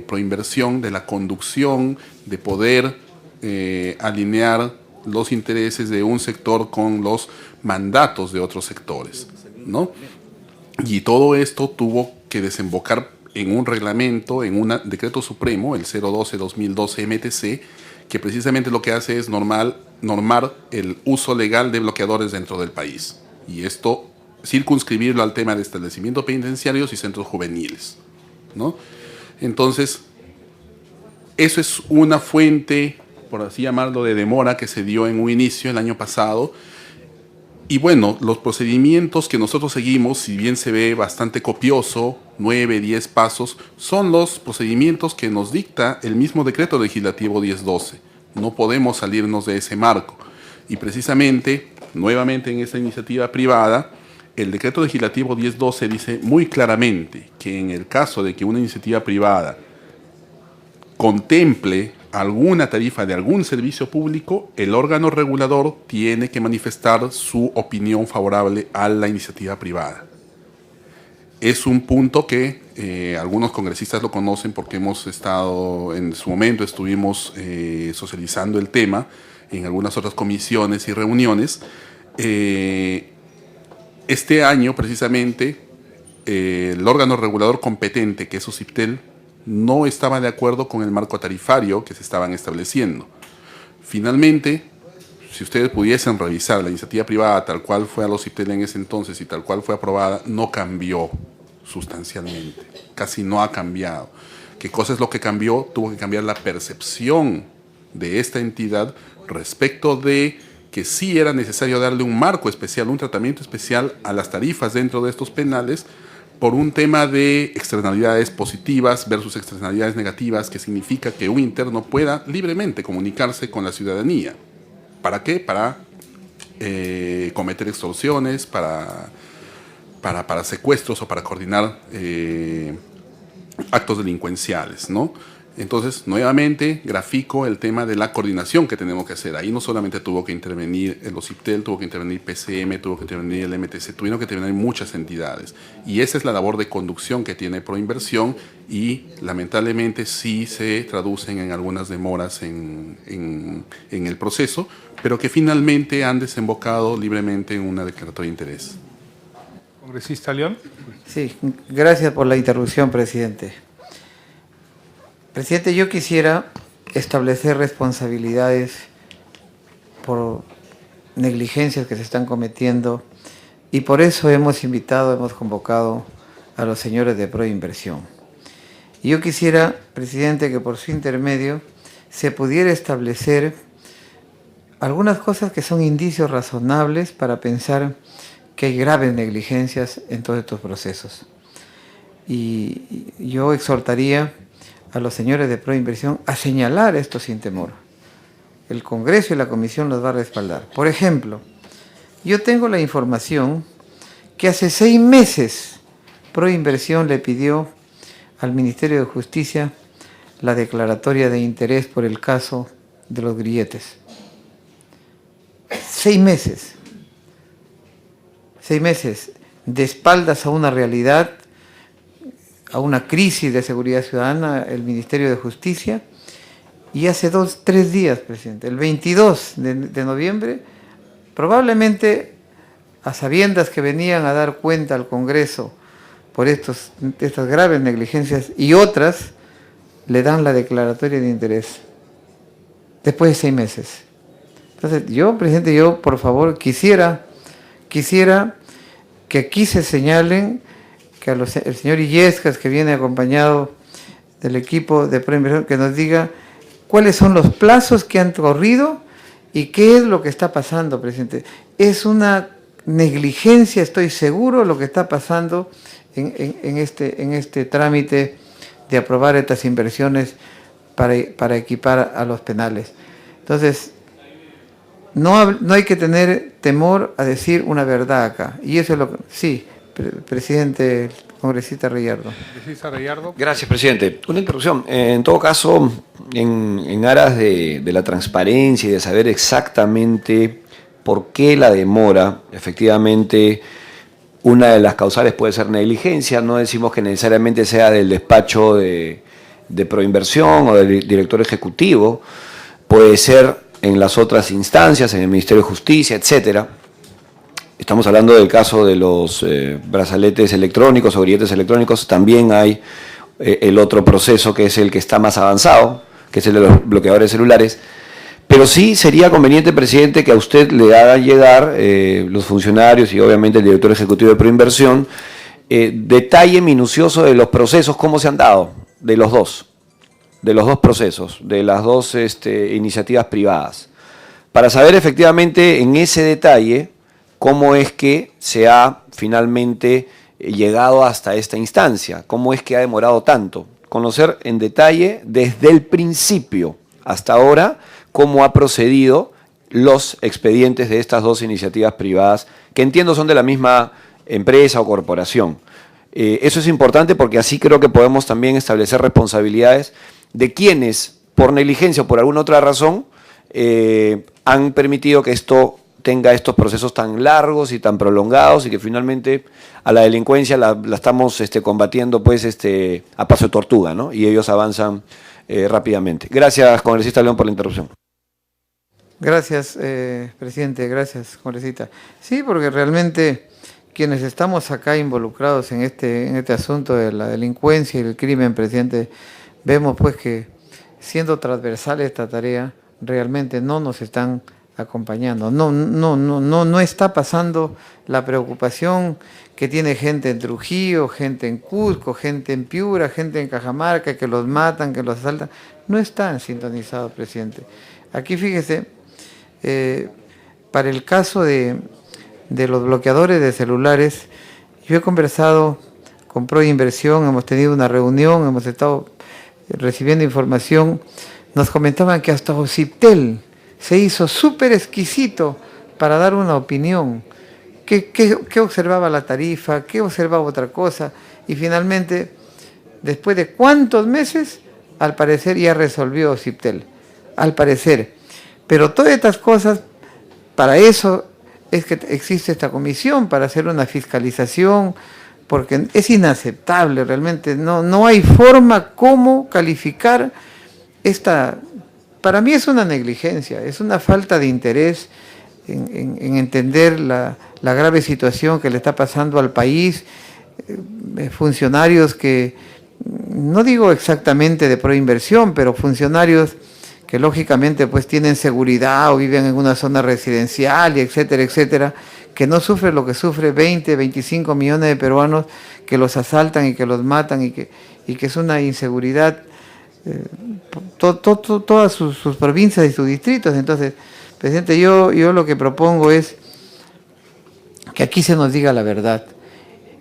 C: Proinversión, de la conducción, de poder alinear los intereses de un sector con los mandatos de otros sectores, ¿no? Y todo esto tuvo que desembocar en un reglamento, en un decreto supremo, el 012-2012 MTC, que precisamente lo que hace es normar el uso legal de bloqueadores dentro del país. Y esto circunscribirlo al tema de establecimientos penitenciarios y centros juveniles, ¿no? Entonces, eso es una fuente, por así llamarlo, de demora que se dio en un inicio el año pasado. Y bueno, los procedimientos que nosotros seguimos, si bien se ve bastante copioso, 9, 10 pasos, son los procedimientos que nos dicta el mismo decreto legislativo 1012. No podemos salirnos de ese marco. Y precisamente, nuevamente en esta iniciativa privada, el decreto legislativo 1012 dice muy claramente que en el caso de que una iniciativa privada contemple alguna tarifa de algún servicio público, el órgano regulador tiene que manifestar su opinión favorable a la iniciativa privada. Es un punto que algunos congresistas lo conocen porque hemos estado, en su momento estuvimos socializando el tema en algunas otras comisiones y reuniones. Este año, precisamente, el órgano regulador competente, que es OCIPTEL, no estaba de acuerdo con el marco tarifario que se estaban estableciendo. Finalmente, si ustedes pudiesen revisar la iniciativa privada tal cual fue a los OCIPTEL en ese entonces y tal cual fue aprobada, no cambió sustancialmente, casi no ha cambiado. ¿Qué cosa es lo que cambió? Tuvo que cambiar la percepción de esta entidad respecto de que sí era necesario darle un marco especial, un tratamiento especial a las tarifas dentro de estos penales, por un tema de externalidades positivas versus externalidades negativas, que significa que un interno pueda libremente comunicarse con la ciudadanía. ¿Para qué? Para cometer extorsiones, para secuestros o para coordinar actos delincuenciales, ¿no? Entonces, nuevamente, grafico el tema de la coordinación que tenemos que hacer. Ahí no solamente tuvo que intervenir el OCIPTEL, tuvo que intervenir PCM, tuvo que intervenir el MTC, tuvieron que intervenir muchas entidades. Y esa es la labor de conducción que tiene Proinversión y, lamentablemente, sí se traducen en algunas demoras en el proceso, pero que finalmente han desembocado libremente en una declaratoria de interés.
A: Congresista León.
E: Sí, gracias por la interrupción, presidente. Presidente, yo quisiera establecer responsabilidades por negligencias que se están cometiendo y por eso hemos convocado a los señores de Proinversión. Y yo quisiera, presidente, que por su intermedio se pudiera establecer algunas cosas que son indicios razonables para pensar que hay graves negligencias en todos estos procesos. Y yo exhortaría a los señores de Proinversión a señalar esto sin temor. El Congreso y la Comisión los va a respaldar. Por ejemplo, yo tengo la información que hace 6 meses Proinversión le pidió al Ministerio de Justicia la declaratoria de interés por el caso de los grilletes. 6 meses. 6 meses de espaldas a una realidad, a una crisis de seguridad ciudadana, el Ministerio de Justicia. Y hace 3 días, presidente, el 22 de noviembre, probablemente a sabiendas que venían a dar cuenta al Congreso por estas graves negligencias y otras, le dan la declaratoria de interés después de 6 meses. Entonces, presidente, por favor quisiera que aquí se señalen que el señor Illescas, que viene acompañado del equipo de Proinversión, que nos diga cuáles son los plazos que han corrido y qué es lo que está pasando, presidente. Es una negligencia, estoy seguro, lo que está pasando en este trámite de aprobar estas inversiones para equipar a los penales. Entonces, no hay que tener temor a decir una verdad acá. Y eso es lo que... Sí, presidente, congresista Reyardo.
A: Congresista Reyardo.
D: Gracias, presidente. Una interrupción. En todo caso, en aras de la transparencia y de saber exactamente por qué la demora, efectivamente, una de las causales puede ser negligencia. No decimos que necesariamente sea del despacho de Proinversión o del director ejecutivo. Puede ser en las otras instancias, en el Ministerio de Justicia, etcétera. Estamos hablando del caso de los brazaletes electrónicos o grilletes electrónicos. También hay el otro proceso que es el que está más avanzado, que es el de los bloqueadores celulares. Pero sí sería conveniente, presidente, que a usted le hagan llegar los funcionarios y obviamente el director ejecutivo de Proinversión detalle minucioso de los procesos, cómo se han dado, de los dos procesos, de las dos iniciativas privadas, para saber efectivamente en ese detalle cómo es que se ha finalmente llegado hasta esta instancia, cómo es que ha demorado tanto, conocer en detalle desde el principio hasta ahora cómo ha procedido los expedientes de estas dos iniciativas privadas, que entiendo son de la misma empresa o corporación. Eso es importante porque así creo que podemos también establecer responsabilidades de quienes, por negligencia o por alguna otra razón, han permitido que esto tenga estos procesos tan largos y tan prolongados y que finalmente a la delincuencia la estamos combatiendo pues a paso de tortuga, ¿no? Y ellos avanzan rápidamente. Gracias, congresista León, por la interrupción.
E: Gracias, presidente. Gracias, congresista. Sí, porque realmente quienes estamos acá involucrados en este asunto de la delincuencia y el crimen, presidente, vemos pues que siendo transversal esta tarea, realmente no nos están acompañando. No está pasando la preocupación que tiene gente en Trujillo, gente en Cusco, gente en Piura, gente en Cajamarca, que los matan, que los asaltan. No están sintonizados, presidente. Aquí fíjese, para el caso de los bloqueadores de celulares, yo he conversado con Proinversión, hemos tenido una reunión, hemos estado recibiendo información, nos comentaban que hasta Ociptel se hizo súper exquisito para dar una opinión, qué observaba la tarifa, qué observaba otra cosa, y finalmente, después de cuántos meses, al parecer ya resolvió Ociptel, al parecer. Pero todas estas cosas, para eso es que existe esta comisión, para hacer una fiscalización, porque es inaceptable realmente, no hay forma cómo calificar esta. Para mí es una negligencia, es una falta de interés en entender la grave situación que le está pasando al país, funcionarios que, no digo exactamente de Proinversión, pero funcionarios que lógicamente pues tienen seguridad o viven en una zona residencial, y etcétera, etcétera, que no sufren lo que sufre 20, 25 millones de peruanos que los asaltan y que los matan y que es una inseguridad todas sus provincias y sus distritos. Entonces, presidente, yo lo que propongo es que aquí se nos diga la verdad,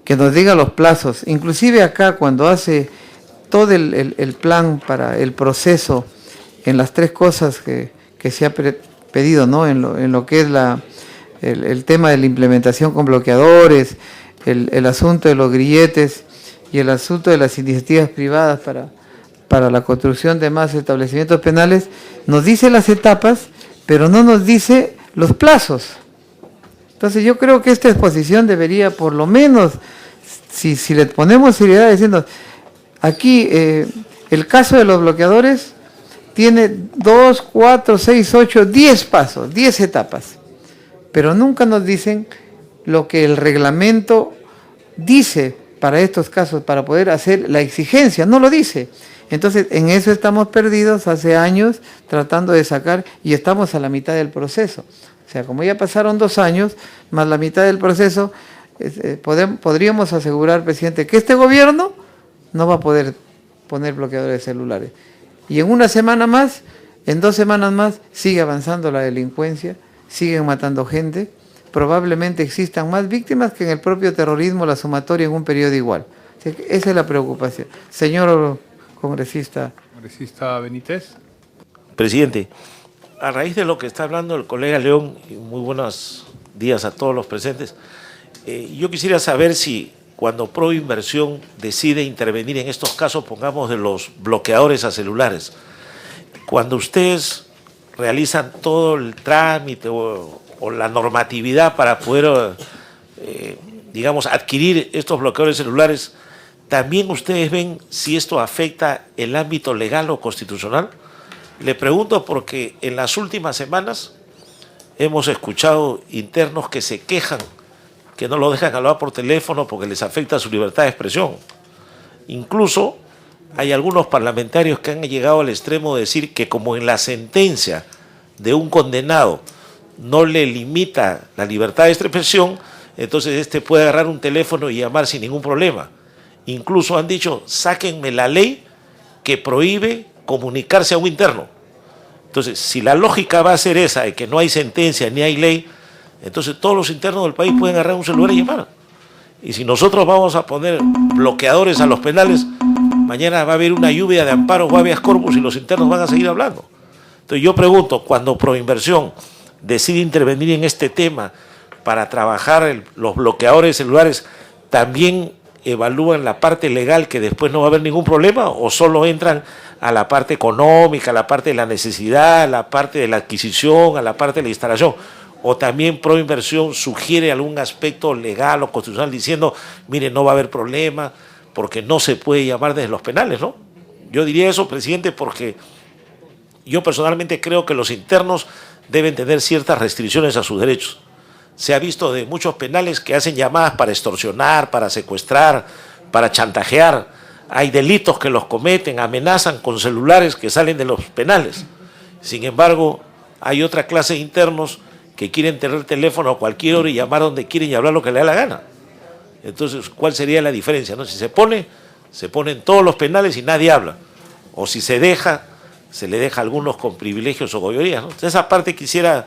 E: que nos diga los plazos, inclusive acá cuando hace todo el plan para el proceso en las 3 cosas que se ha pedido, ¿no? En lo que es el tema de la implementación con bloqueadores, el asunto de los grilletes y el asunto de las iniciativas privadas para la construcción de más establecimientos penales, nos dice las etapas, pero no nos dice los plazos. Entonces yo creo que esta exposición debería, por lo menos, si le ponemos seriedad diciendo, aquí el caso de los bloqueadores tiene 2, 4, 6, 8, 10 pasos, 10 etapas, pero nunca nos dicen lo que el reglamento dice para estos casos, para poder hacer la exigencia, no lo dice. Entonces, en eso estamos perdidos hace años tratando de sacar, y estamos a la mitad del proceso. O sea, como ya pasaron 2 años, más la mitad del proceso, podríamos asegurar, presidente, que este gobierno no va a poder poner bloqueadores celulares. Y en una semana más, en 2 semanas más, sigue avanzando la delincuencia, siguen matando gente, probablemente existan más víctimas que en el propio terrorismo, la sumatoria en un periodo igual. O sea, esa es la preocupación. Señor congresista.
A: Congresista Benítez.
F: Presidente, a raíz de lo que está hablando el colega León, y muy buenos días a todos los presentes, yo quisiera saber si cuando Proinversión decide intervenir en estos casos, pongamos de los bloqueadores a celulares, cuando ustedes realizan todo el trámite o la normatividad para poder, digamos, adquirir estos bloqueadores celulares, ¿también ustedes ven si esto afecta el ámbito legal o constitucional? Le pregunto porque en las últimas semanas hemos escuchado internos que se quejan que no lo dejan hablar por teléfono porque les afecta su libertad de expresión. Incluso hay algunos parlamentarios que han llegado al extremo de decir que como en la sentencia de un condenado no le limita la libertad de expresión, entonces este puede agarrar un teléfono y llamar sin ningún problema. Incluso han dicho, sáquenme la ley que prohíbe comunicarse a un interno. Entonces, si la lógica va a ser esa, de que no hay sentencia ni hay ley, entonces todos los internos del país pueden agarrar un celular y llamar. Y si nosotros vamos a poner bloqueadores a los penales, mañana va a haber una lluvia de amparos o habeas corpus y los internos van a seguir hablando. Entonces yo pregunto, cuando Proinversión decide intervenir en este tema para trabajar los bloqueadores celulares, ¿también evalúan la parte legal que después no va a haber ningún problema o solo entran a la parte económica, a la parte de la necesidad, a la parte de la adquisición, a la parte de la instalación? ¿O también Proinversión sugiere algún aspecto legal o constitucional diciendo, mire, no va a haber problema porque no se puede llamar desde los penales, ¿no? Yo diría eso, presidente, porque yo personalmente creo que los internos deben tener ciertas restricciones a sus derechos. Se ha visto de muchos penales que hacen llamadas para extorsionar, para secuestrar, para chantajear. Hay delitos que los cometen, amenazan con celulares que salen de los penales. Sin embargo, hay otra clase de internos que quieren tener teléfono a cualquier hora y llamar donde quieren y hablar lo que le da la gana. Entonces, ¿cuál sería la diferencia, no? Si se pone en todos los penales y nadie habla. O si se le deja a algunos con privilegios o goyorías, ¿no? Entonces, esa parte quisiera,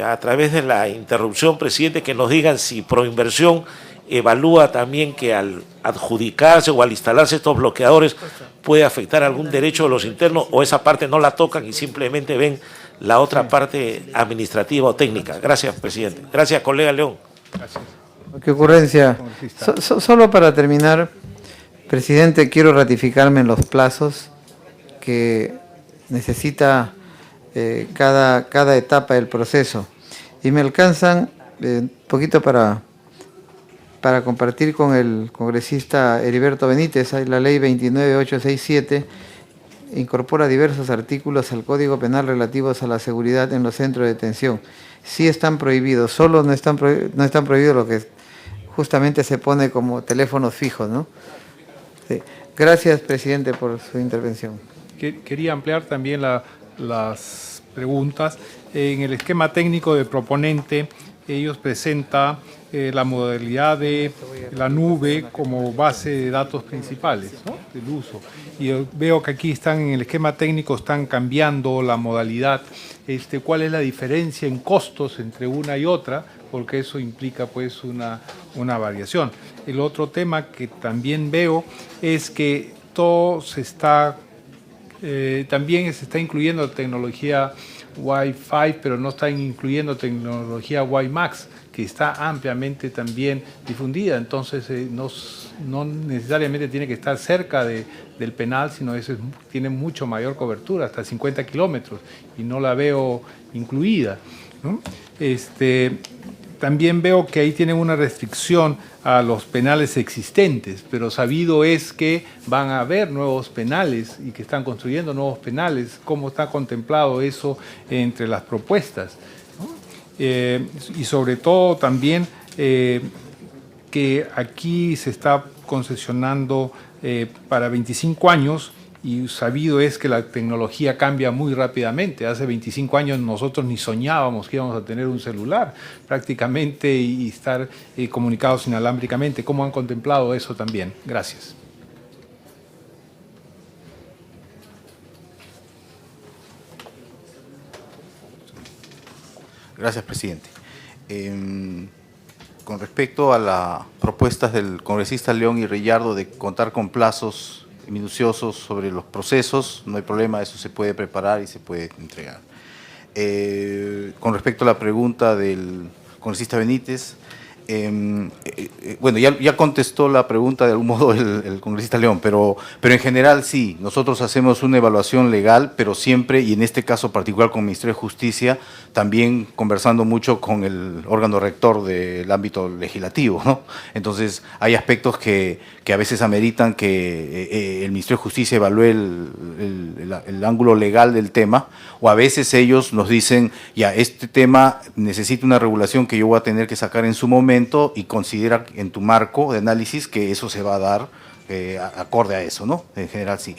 F: a través de la interrupción, presidente, que nos digan si Proinversión evalúa también que al adjudicarse o al instalarse estos bloqueadores puede afectar algún derecho de los internos, o esa parte no la tocan y simplemente ven la otra parte administrativa o técnica. Gracias, presidente. Gracias, colega León.
A: Gracias.
E: Qué ocurrencia. Solo para terminar, presidente, quiero ratificarme en los plazos que necesita cada etapa del proceso. Y me alcanzan un poquito para compartir con el congresista Heriberto Benítez. La ley 29867 incorpora diversos artículos al Código Penal relativos a la seguridad en los centros de detención. Sí están prohibidos, solo no están prohibidos lo que justamente se pone como teléfonos fijos, ¿no? Sí. Gracias, presidente, por su intervención.
A: Quería ampliar también las preguntas. En el esquema técnico del proponente, ellos presentan la modalidad de la nube como base de datos principales, ¿no?, del uso. Y yo veo que aquí están en el esquema técnico, están cambiando la modalidad. ¿Cuál es la diferencia en costos entre una y otra? Porque eso implica pues una variación. El otro tema que también veo es que todo también se está incluyendo tecnología Wi-Fi, pero no están incluyendo tecnología WiMAX, que está ampliamente también difundida. Entonces, no necesariamente tiene que estar cerca del penal, sino eso tiene mucho mayor cobertura, hasta 50 kilómetros, y no la veo incluida, ¿no? También veo que ahí tienen una restricción a los penales existentes, pero sabido es que van a haber nuevos penales y que están construyendo nuevos penales. ¿Cómo está contemplado eso entre las propuestas, ¿no? Y sobre todo también que aquí se está concesionando para 25 años, y sabido es que la tecnología cambia muy rápidamente. Hace 25 años nosotros ni soñábamos que íbamos a tener un celular prácticamente y estar comunicados inalámbricamente. ¿Cómo han contemplado eso también? Gracias.
B: Gracias, presidente. Con respecto a las propuestas del congresista León y Reyardo de contar con plazos minuciosos sobre los procesos, no hay problema, eso se puede preparar y se puede entregar. Con respecto a la pregunta del congresista Benítez, bueno, ya contestó la pregunta de algún modo el congresista León, pero en general sí, nosotros hacemos una evaluación legal, pero siempre, y en este caso particular con el Ministerio de Justicia, también conversando mucho con el órgano rector del ámbito legislativo, ¿no? Entonces, hay aspectos que a veces ameritan que el Ministerio de Justicia evalúe el ángulo legal del tema, o a veces ellos nos dicen, ya, este tema necesita una regulación que yo voy a tener que sacar en su momento y considera en tu marco de análisis que eso se va a dar acorde a eso, ¿no? En general sí.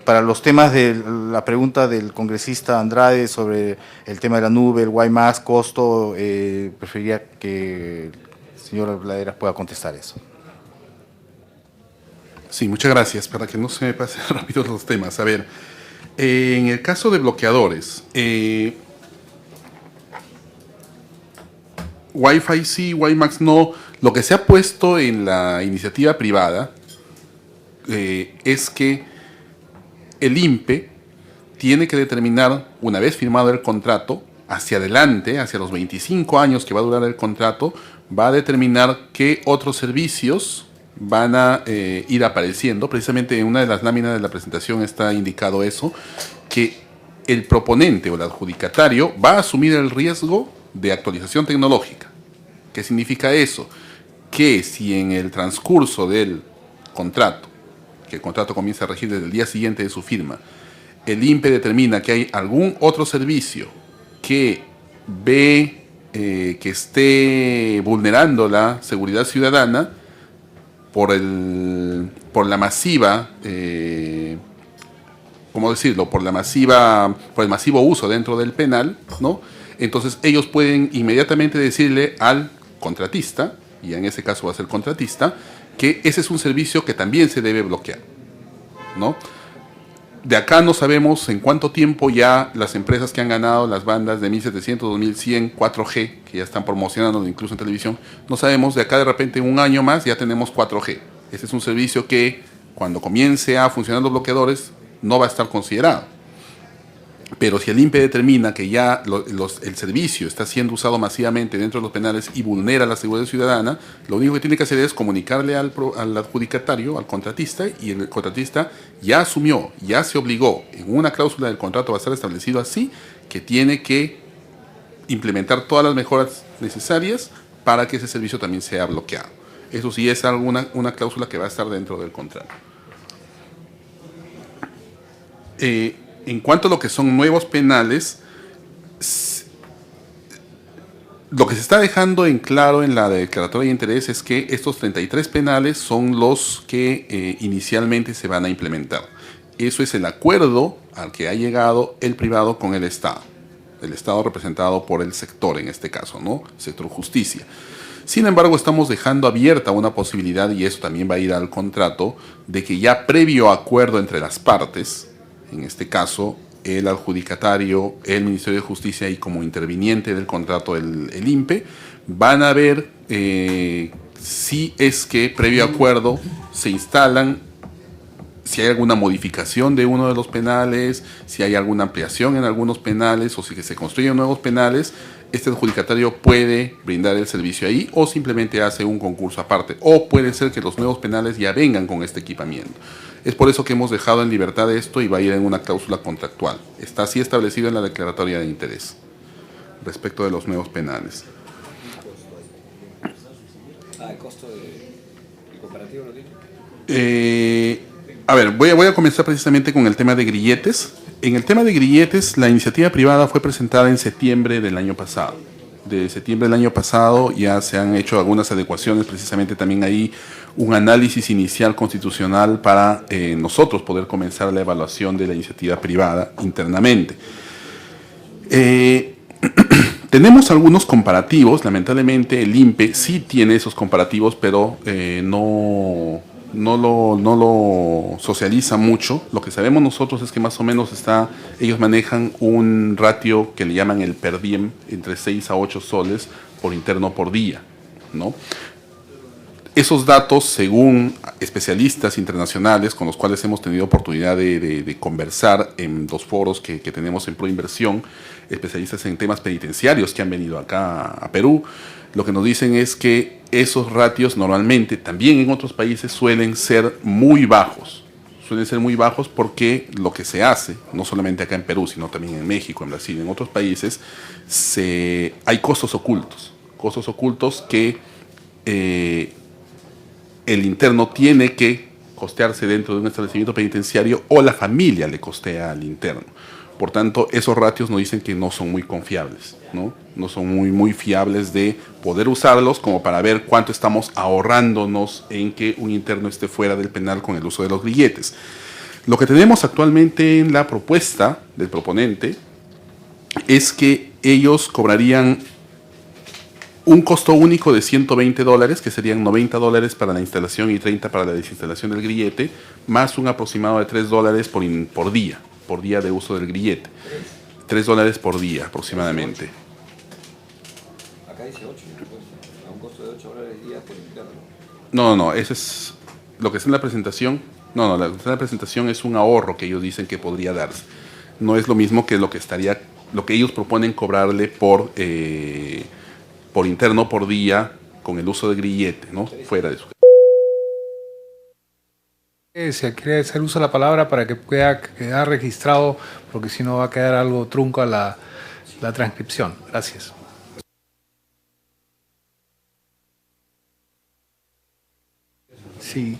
B: Para los temas de la pregunta del congresista Andrade sobre el tema de la nube, el WiMAX, costo, preferiría que el señor Laderas pueda contestar eso.
C: Sí, muchas gracias. Para que no se me pasen rápido los temas. A ver, en el caso de bloqueadores, Wi-Fi sí, WiMAX no. Lo que se ha puesto en la iniciativa privada es que el INPE tiene que determinar, una vez firmado el contrato, hacia adelante, hacia los 25 años que va a durar el contrato, va a determinar qué otros servicios van a ir apareciendo. Precisamente en una de las láminas de la presentación está indicado eso, que el proponente o el adjudicatario va a asumir el riesgo de actualización tecnológica. ¿Qué significa eso? Que si en el transcurso del contrato, que el contrato comienza a regir desde el día siguiente de su firma, el INPE determina que hay algún otro servicio que ve que esté vulnerando la seguridad ciudadana por la masiva, ¿cómo decirlo? Por el masivo uso dentro del penal, ¿no? Entonces ellos pueden inmediatamente decirle al contratista, y en ese caso va a ser contratista, que ese es un servicio que también se debe bloquear, ¿no? De acá no sabemos en cuánto tiempo ya las empresas que han ganado las bandas de 1700, 2100, 4G, que ya están promocionando incluso en televisión, no sabemos, de acá de repente en un año más ya tenemos 4G. Ese es un servicio que cuando comience a funcionar los bloqueadores no va a estar considerado. Pero si el INPE determina que ya el servicio está siendo usado masivamente dentro de los penales y vulnera la seguridad ciudadana, lo único que tiene que hacer es comunicarle al adjudicatario, al contratista, y el contratista ya asumió, ya se obligó, en una cláusula del contrato va a estar establecido así, que tiene que implementar todas las mejoras necesarias para que ese servicio también sea bloqueado. Eso sí es una cláusula que va a estar dentro del contrato. En cuanto a lo que son nuevos penales, lo que se está dejando en claro en la declaratoria de interés es que estos 33 penales son los que inicialmente se van a implementar. Eso es el acuerdo al que ha llegado el privado con el Estado representado por el sector en este caso, ¿no? Sector justicia. Sin embargo, estamos dejando abierta una posibilidad, y eso también va a ir al contrato, de que ya previo acuerdo entre las partes, en este caso, el adjudicatario, el Ministerio de Justicia y como interviniente del contrato el INPE, van a ver si es que previo acuerdo se instalan si hay alguna modificación de uno de los penales, si hay alguna ampliación en algunos penales o si se construyen nuevos penales, este adjudicatario puede brindar el servicio ahí o simplemente hace un concurso aparte. O puede ser que los nuevos penales ya vengan con este equipamiento. Es por eso que hemos dejado en libertad esto y va a ir en una cláusula contractual. Está así establecido en la declaratoria de interés respecto de los nuevos penales.
D: ¿El costo del comparativo lo tiene?
C: A ver, voy a comenzar precisamente con el tema de grilletes. En el tema de grilletes, la iniciativa privada fue presentada en septiembre del año pasado. De septiembre del año pasado ya se han hecho algunas adecuaciones, precisamente también ahí un análisis inicial constitucional para nosotros poder comenzar la evaluación de la iniciativa privada internamente. Tenemos algunos comparativos, lamentablemente el INPE sí tiene esos comparativos, pero no lo socializa mucho. Lo que sabemos nosotros es que más o menos ellos manejan un ratio que le llaman el per diem, entre 6 a 8 soles por interno por día, ¿no? Esos datos, según especialistas internacionales con los cuales hemos tenido oportunidad de conversar en 2 foros que tenemos en Proinversión, especialistas en temas penitenciarios que han venido acá a Perú, lo que nos dicen es que esos ratios normalmente, también en otros países, suelen ser muy bajos. Suelen ser muy bajos porque lo que se hace, no solamente acá en Perú, sino también en México, en Brasil, en otros países, hay costos ocultos que el interno tiene que costearse dentro de un establecimiento penitenciario o la familia le costea al interno. Por tanto, esos ratios nos dicen que no son muy confiables, ¿no? No son muy fiables de poder usarlos como para ver cuánto estamos ahorrándonos en que un interno esté fuera del penal con el uso de los grilletes. Lo que tenemos actualmente en la propuesta del proponente es que ellos cobrarían un costo único de $120, que serían $90 para la instalación y $30 para la desinstalación del grillete, más un aproximado de $3 por día de uso del grillete. $3 por día aproximadamente.
D: Acá dice 8, a un costo de $8 día por interno.
C: No, ese es lo que está en la presentación. No, lo que está en la presentación es un ahorro que ellos dicen que podría darse. No es lo mismo que lo que ellos proponen cobrarle por interno por día con el uso de grillete, ¿no? Fuera de su...
A: Se quiere hacer uso de la palabra para que pueda quedar registrado, porque si no va a quedar algo trunco a la transcripción. Gracias. Sí.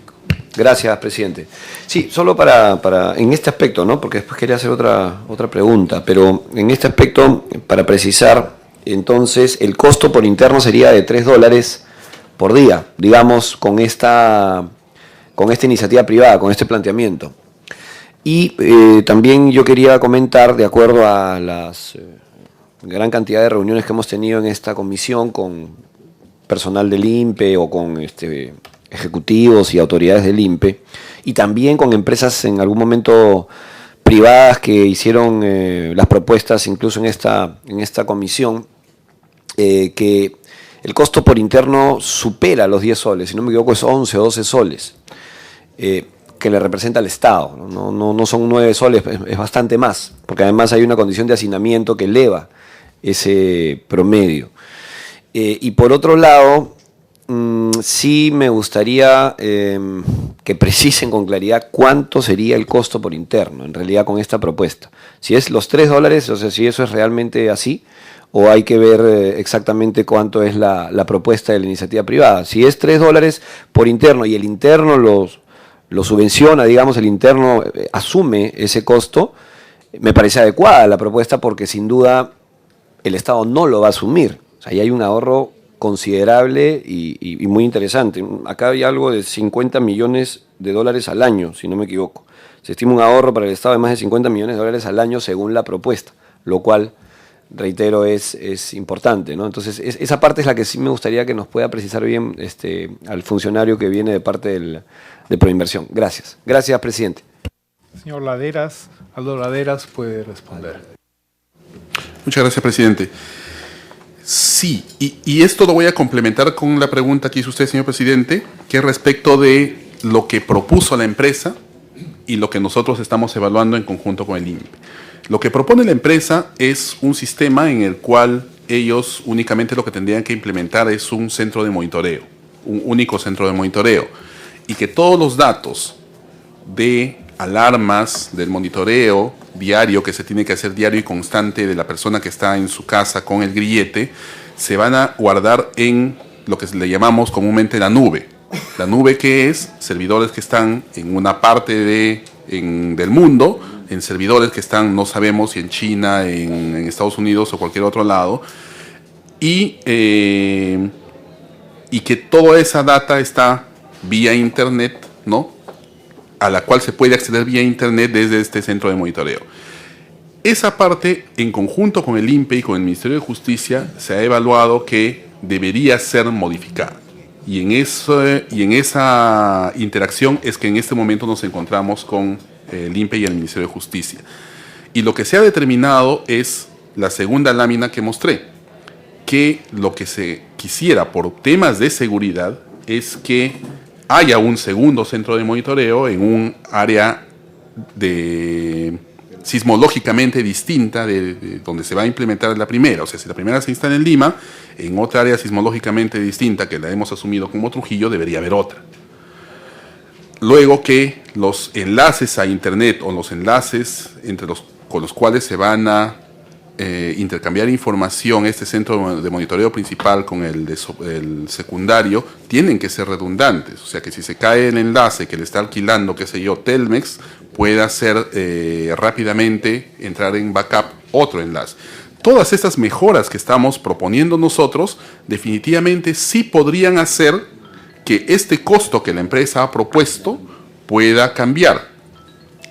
D: Gracias, presidente. Sí, solo para en este aspecto, ¿no? Porque después quería hacer otra pregunta, pero en este aspecto, para precisar, entonces el costo por interno sería de $3 por día, digamos, con esta iniciativa privada, con este planteamiento. Y también yo quería comentar, de acuerdo a las gran cantidad de reuniones que hemos tenido en esta comisión con personal del INPE o con ejecutivos y autoridades del INPE, y también con empresas en algún momento privadas que hicieron las propuestas incluso en esta comisión, que el costo por interno supera los 10 soles, si no me equivoco es 11 o 12 soles, que le representa al Estado. No son 9 soles, es bastante más, porque además hay una condición de hacinamiento que eleva ese promedio. Y por otro lado, sí me gustaría que precisen con claridad cuánto sería el costo por interno, en realidad, con esta propuesta. Si es los $3, o sea, si eso es realmente así, o hay que ver exactamente cuánto es la propuesta de la iniciativa privada. Si es $3 por interno y el interno lo subvenciona, digamos, el interno asume ese costo, me parece adecuada la propuesta porque sin duda el Estado no lo va a asumir. O sea, ahí hay un ahorro considerable y muy interesante. Acá hay algo de $50 millones al año, si no me equivoco. Se estima un ahorro para el Estado de más de $50 millones al año según la propuesta, lo cual, reitero, es importante, ¿no? Entonces, esa parte es la que sí me gustaría que nos pueda precisar bien al funcionario que viene de parte de Proinversión. Gracias. Gracias, presidente.
A: Señor Aldo Laderas puede responder.
C: Muchas gracias, presidente. Sí, y esto lo voy a complementar con la pregunta que hizo usted, señor presidente, que es respecto de lo que propuso la empresa y lo que nosotros estamos evaluando en conjunto con el INPE. Lo que propone la empresa es un sistema en el cual ellos únicamente lo que tendrían que implementar es un centro de monitoreo, un único centro de monitoreo, y que todos los datos de alarmas, del monitoreo diario, que se tiene que hacer diario y constante de la persona que está en su casa con el grillete, se van a guardar en lo que le llamamos comúnmente la nube. La nube, que es servidores que están en una parte del mundo, en servidores que están, no sabemos si en China, en Estados Unidos o cualquier otro lado, y que toda esa data está vía internet, ¿no?, a la cual se puede acceder vía internet desde este centro de monitoreo. Esa parte, en conjunto con el INPE y con el Ministerio de Justicia, se ha evaluado que debería ser modificada. Y en esa interacción es que en este momento nos encontramos con el INPE y el Ministerio de Justicia. Y lo que se ha determinado es la segunda lámina que mostré, que lo que se quisiera por temas de seguridad es que haya un segundo centro de monitoreo en un área sismológicamente distinta de donde se va a implementar la primera. O sea, si la primera se instala en Lima, en otra área sismológicamente distinta que la hemos asumido como Trujillo, debería haber otra. Luego que los enlaces a Internet o los enlaces con los cuales se van a intercambiar información, este centro de monitoreo principal con el secundario, tienen que ser redundantes. O sea, que si se cae el enlace que le está alquilando, qué sé yo, Telmex, pueda hacer rápidamente entrar en backup otro enlace. Todas estas mejoras que estamos proponiendo nosotros definitivamente sí podrían hacer que este costo que la empresa ha propuesto pueda cambiar.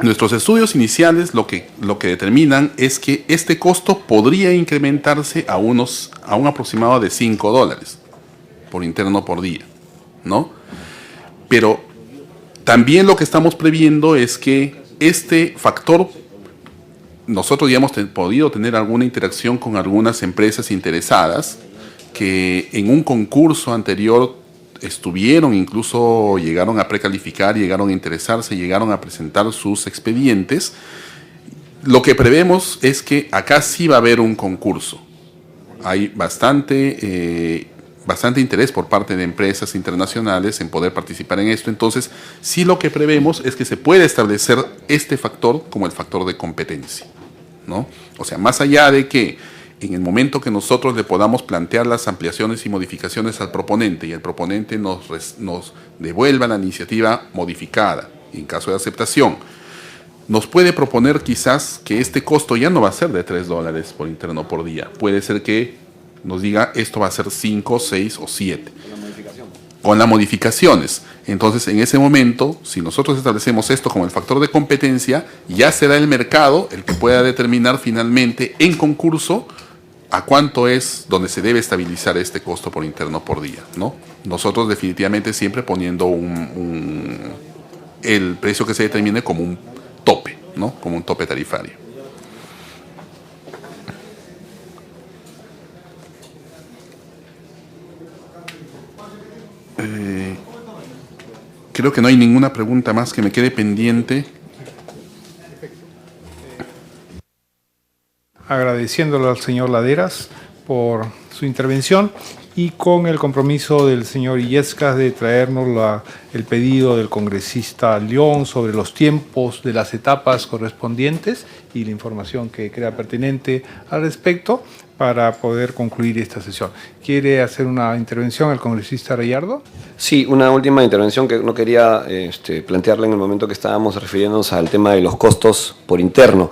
C: Nuestros estudios iniciales lo que determinan es que este costo podría incrementarse a un aproximado de $5 por interno por día, ¿no? Pero también lo que estamos previendo es que este factor, nosotros ya hemos podido tener alguna interacción con algunas empresas interesadas que en un concurso anterior incluso llegaron a precalificar, llegaron a interesarse, llegaron a presentar sus expedientes. Lo que prevemos es que acá sí va a haber un concurso. Hay bastante interés por parte de empresas internacionales en poder participar en esto. Entonces, sí, lo que prevemos es que se puede establecer este factor como el factor de competencia, ¿no? O sea, más allá de que en el momento que nosotros le podamos plantear las ampliaciones y modificaciones al proponente y el proponente nos devuelva la iniciativa modificada, en caso de aceptación, nos puede proponer quizás que este costo ya no va a ser de $3 por interno por día. Puede ser que nos diga esto va a ser 5, 6 o 7. Con las modificaciones. Entonces, en ese momento, si nosotros establecemos esto como el factor de competencia, ya será el mercado el que pueda determinar finalmente en concurso a cuánto es donde se debe estabilizar este costo por interno por día, ¿no? Nosotros definitivamente siempre poniendo el precio que se determine como un tope, ¿no? Como un tope tarifario. Creo que no hay ninguna pregunta más que me quede pendiente.
A: Agradeciéndole al señor Laderas por su intervención y con el compromiso del señor Illescas de traernos el pedido del congresista León sobre los tiempos de las etapas correspondientes y la información que crea pertinente al respecto para poder concluir esta sesión. ¿Quiere hacer una intervención el congresista Rayardo?
D: Sí, una última intervención que no quería plantearla en el momento que estábamos refiriéndonos al tema de los costos por interno,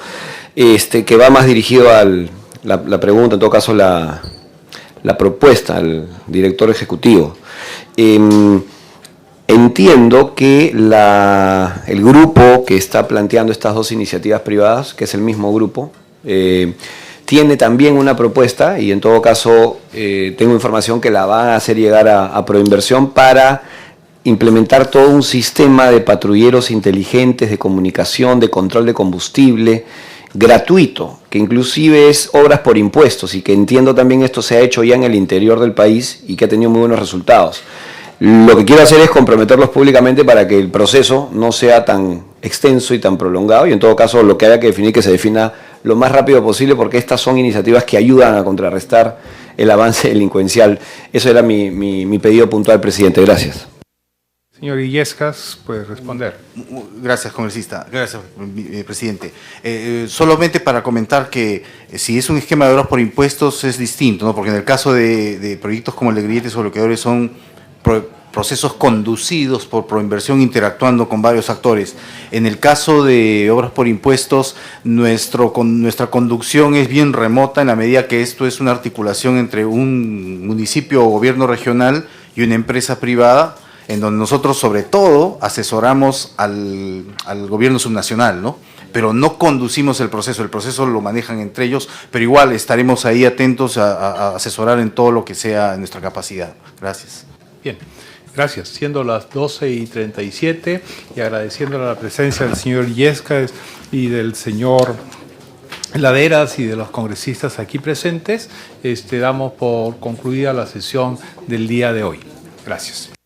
D: que va más dirigido a la pregunta, en todo caso la propuesta al director ejecutivo. Entiendo que el grupo que está planteando estas dos iniciativas privadas, que es el mismo grupo, tiene también una propuesta y en todo caso tengo información que la va a hacer llegar a Proinversión para implementar todo un sistema de patrulleros inteligentes, de comunicación, de control de combustible, gratuito, que inclusive es obras por impuestos y que entiendo también esto se ha hecho ya en el interior del país y que ha tenido muy buenos resultados. Lo que quiero hacer es comprometerlos públicamente para que el proceso no sea tan extenso y tan prolongado, y en todo caso lo que haya que definir, que se defina lo más rápido posible, porque estas son iniciativas que ayudan a contrarrestar el avance delincuencial. Eso era mi pedido puntual, presidente. Gracias.
A: Señor Illescas, puede responder.
B: Gracias, congresista. Gracias, presidente. Solamente para comentar que si es un esquema de obras por impuestos es distinto, ¿no? Porque en el caso de proyectos como el de grilletes o bloqueadores son procesos conducidos por Proinversión interactuando con varios actores. En el caso de obras por impuestos, nuestra conducción es bien remota en la medida que esto es una articulación entre un municipio o gobierno regional y una empresa privada, en donde nosotros sobre todo asesoramos al gobierno subnacional, ¿no? Pero no conducimos el proceso lo manejan entre ellos, pero igual estaremos ahí atentos a asesorar en todo lo que sea en nuestra capacidad. Gracias.
A: Bien, gracias. Siendo las 12:37 y agradeciéndole la presencia del señor Illescas y del señor Laderas y de los congresistas aquí presentes, damos por concluida la sesión del día de hoy. Gracias.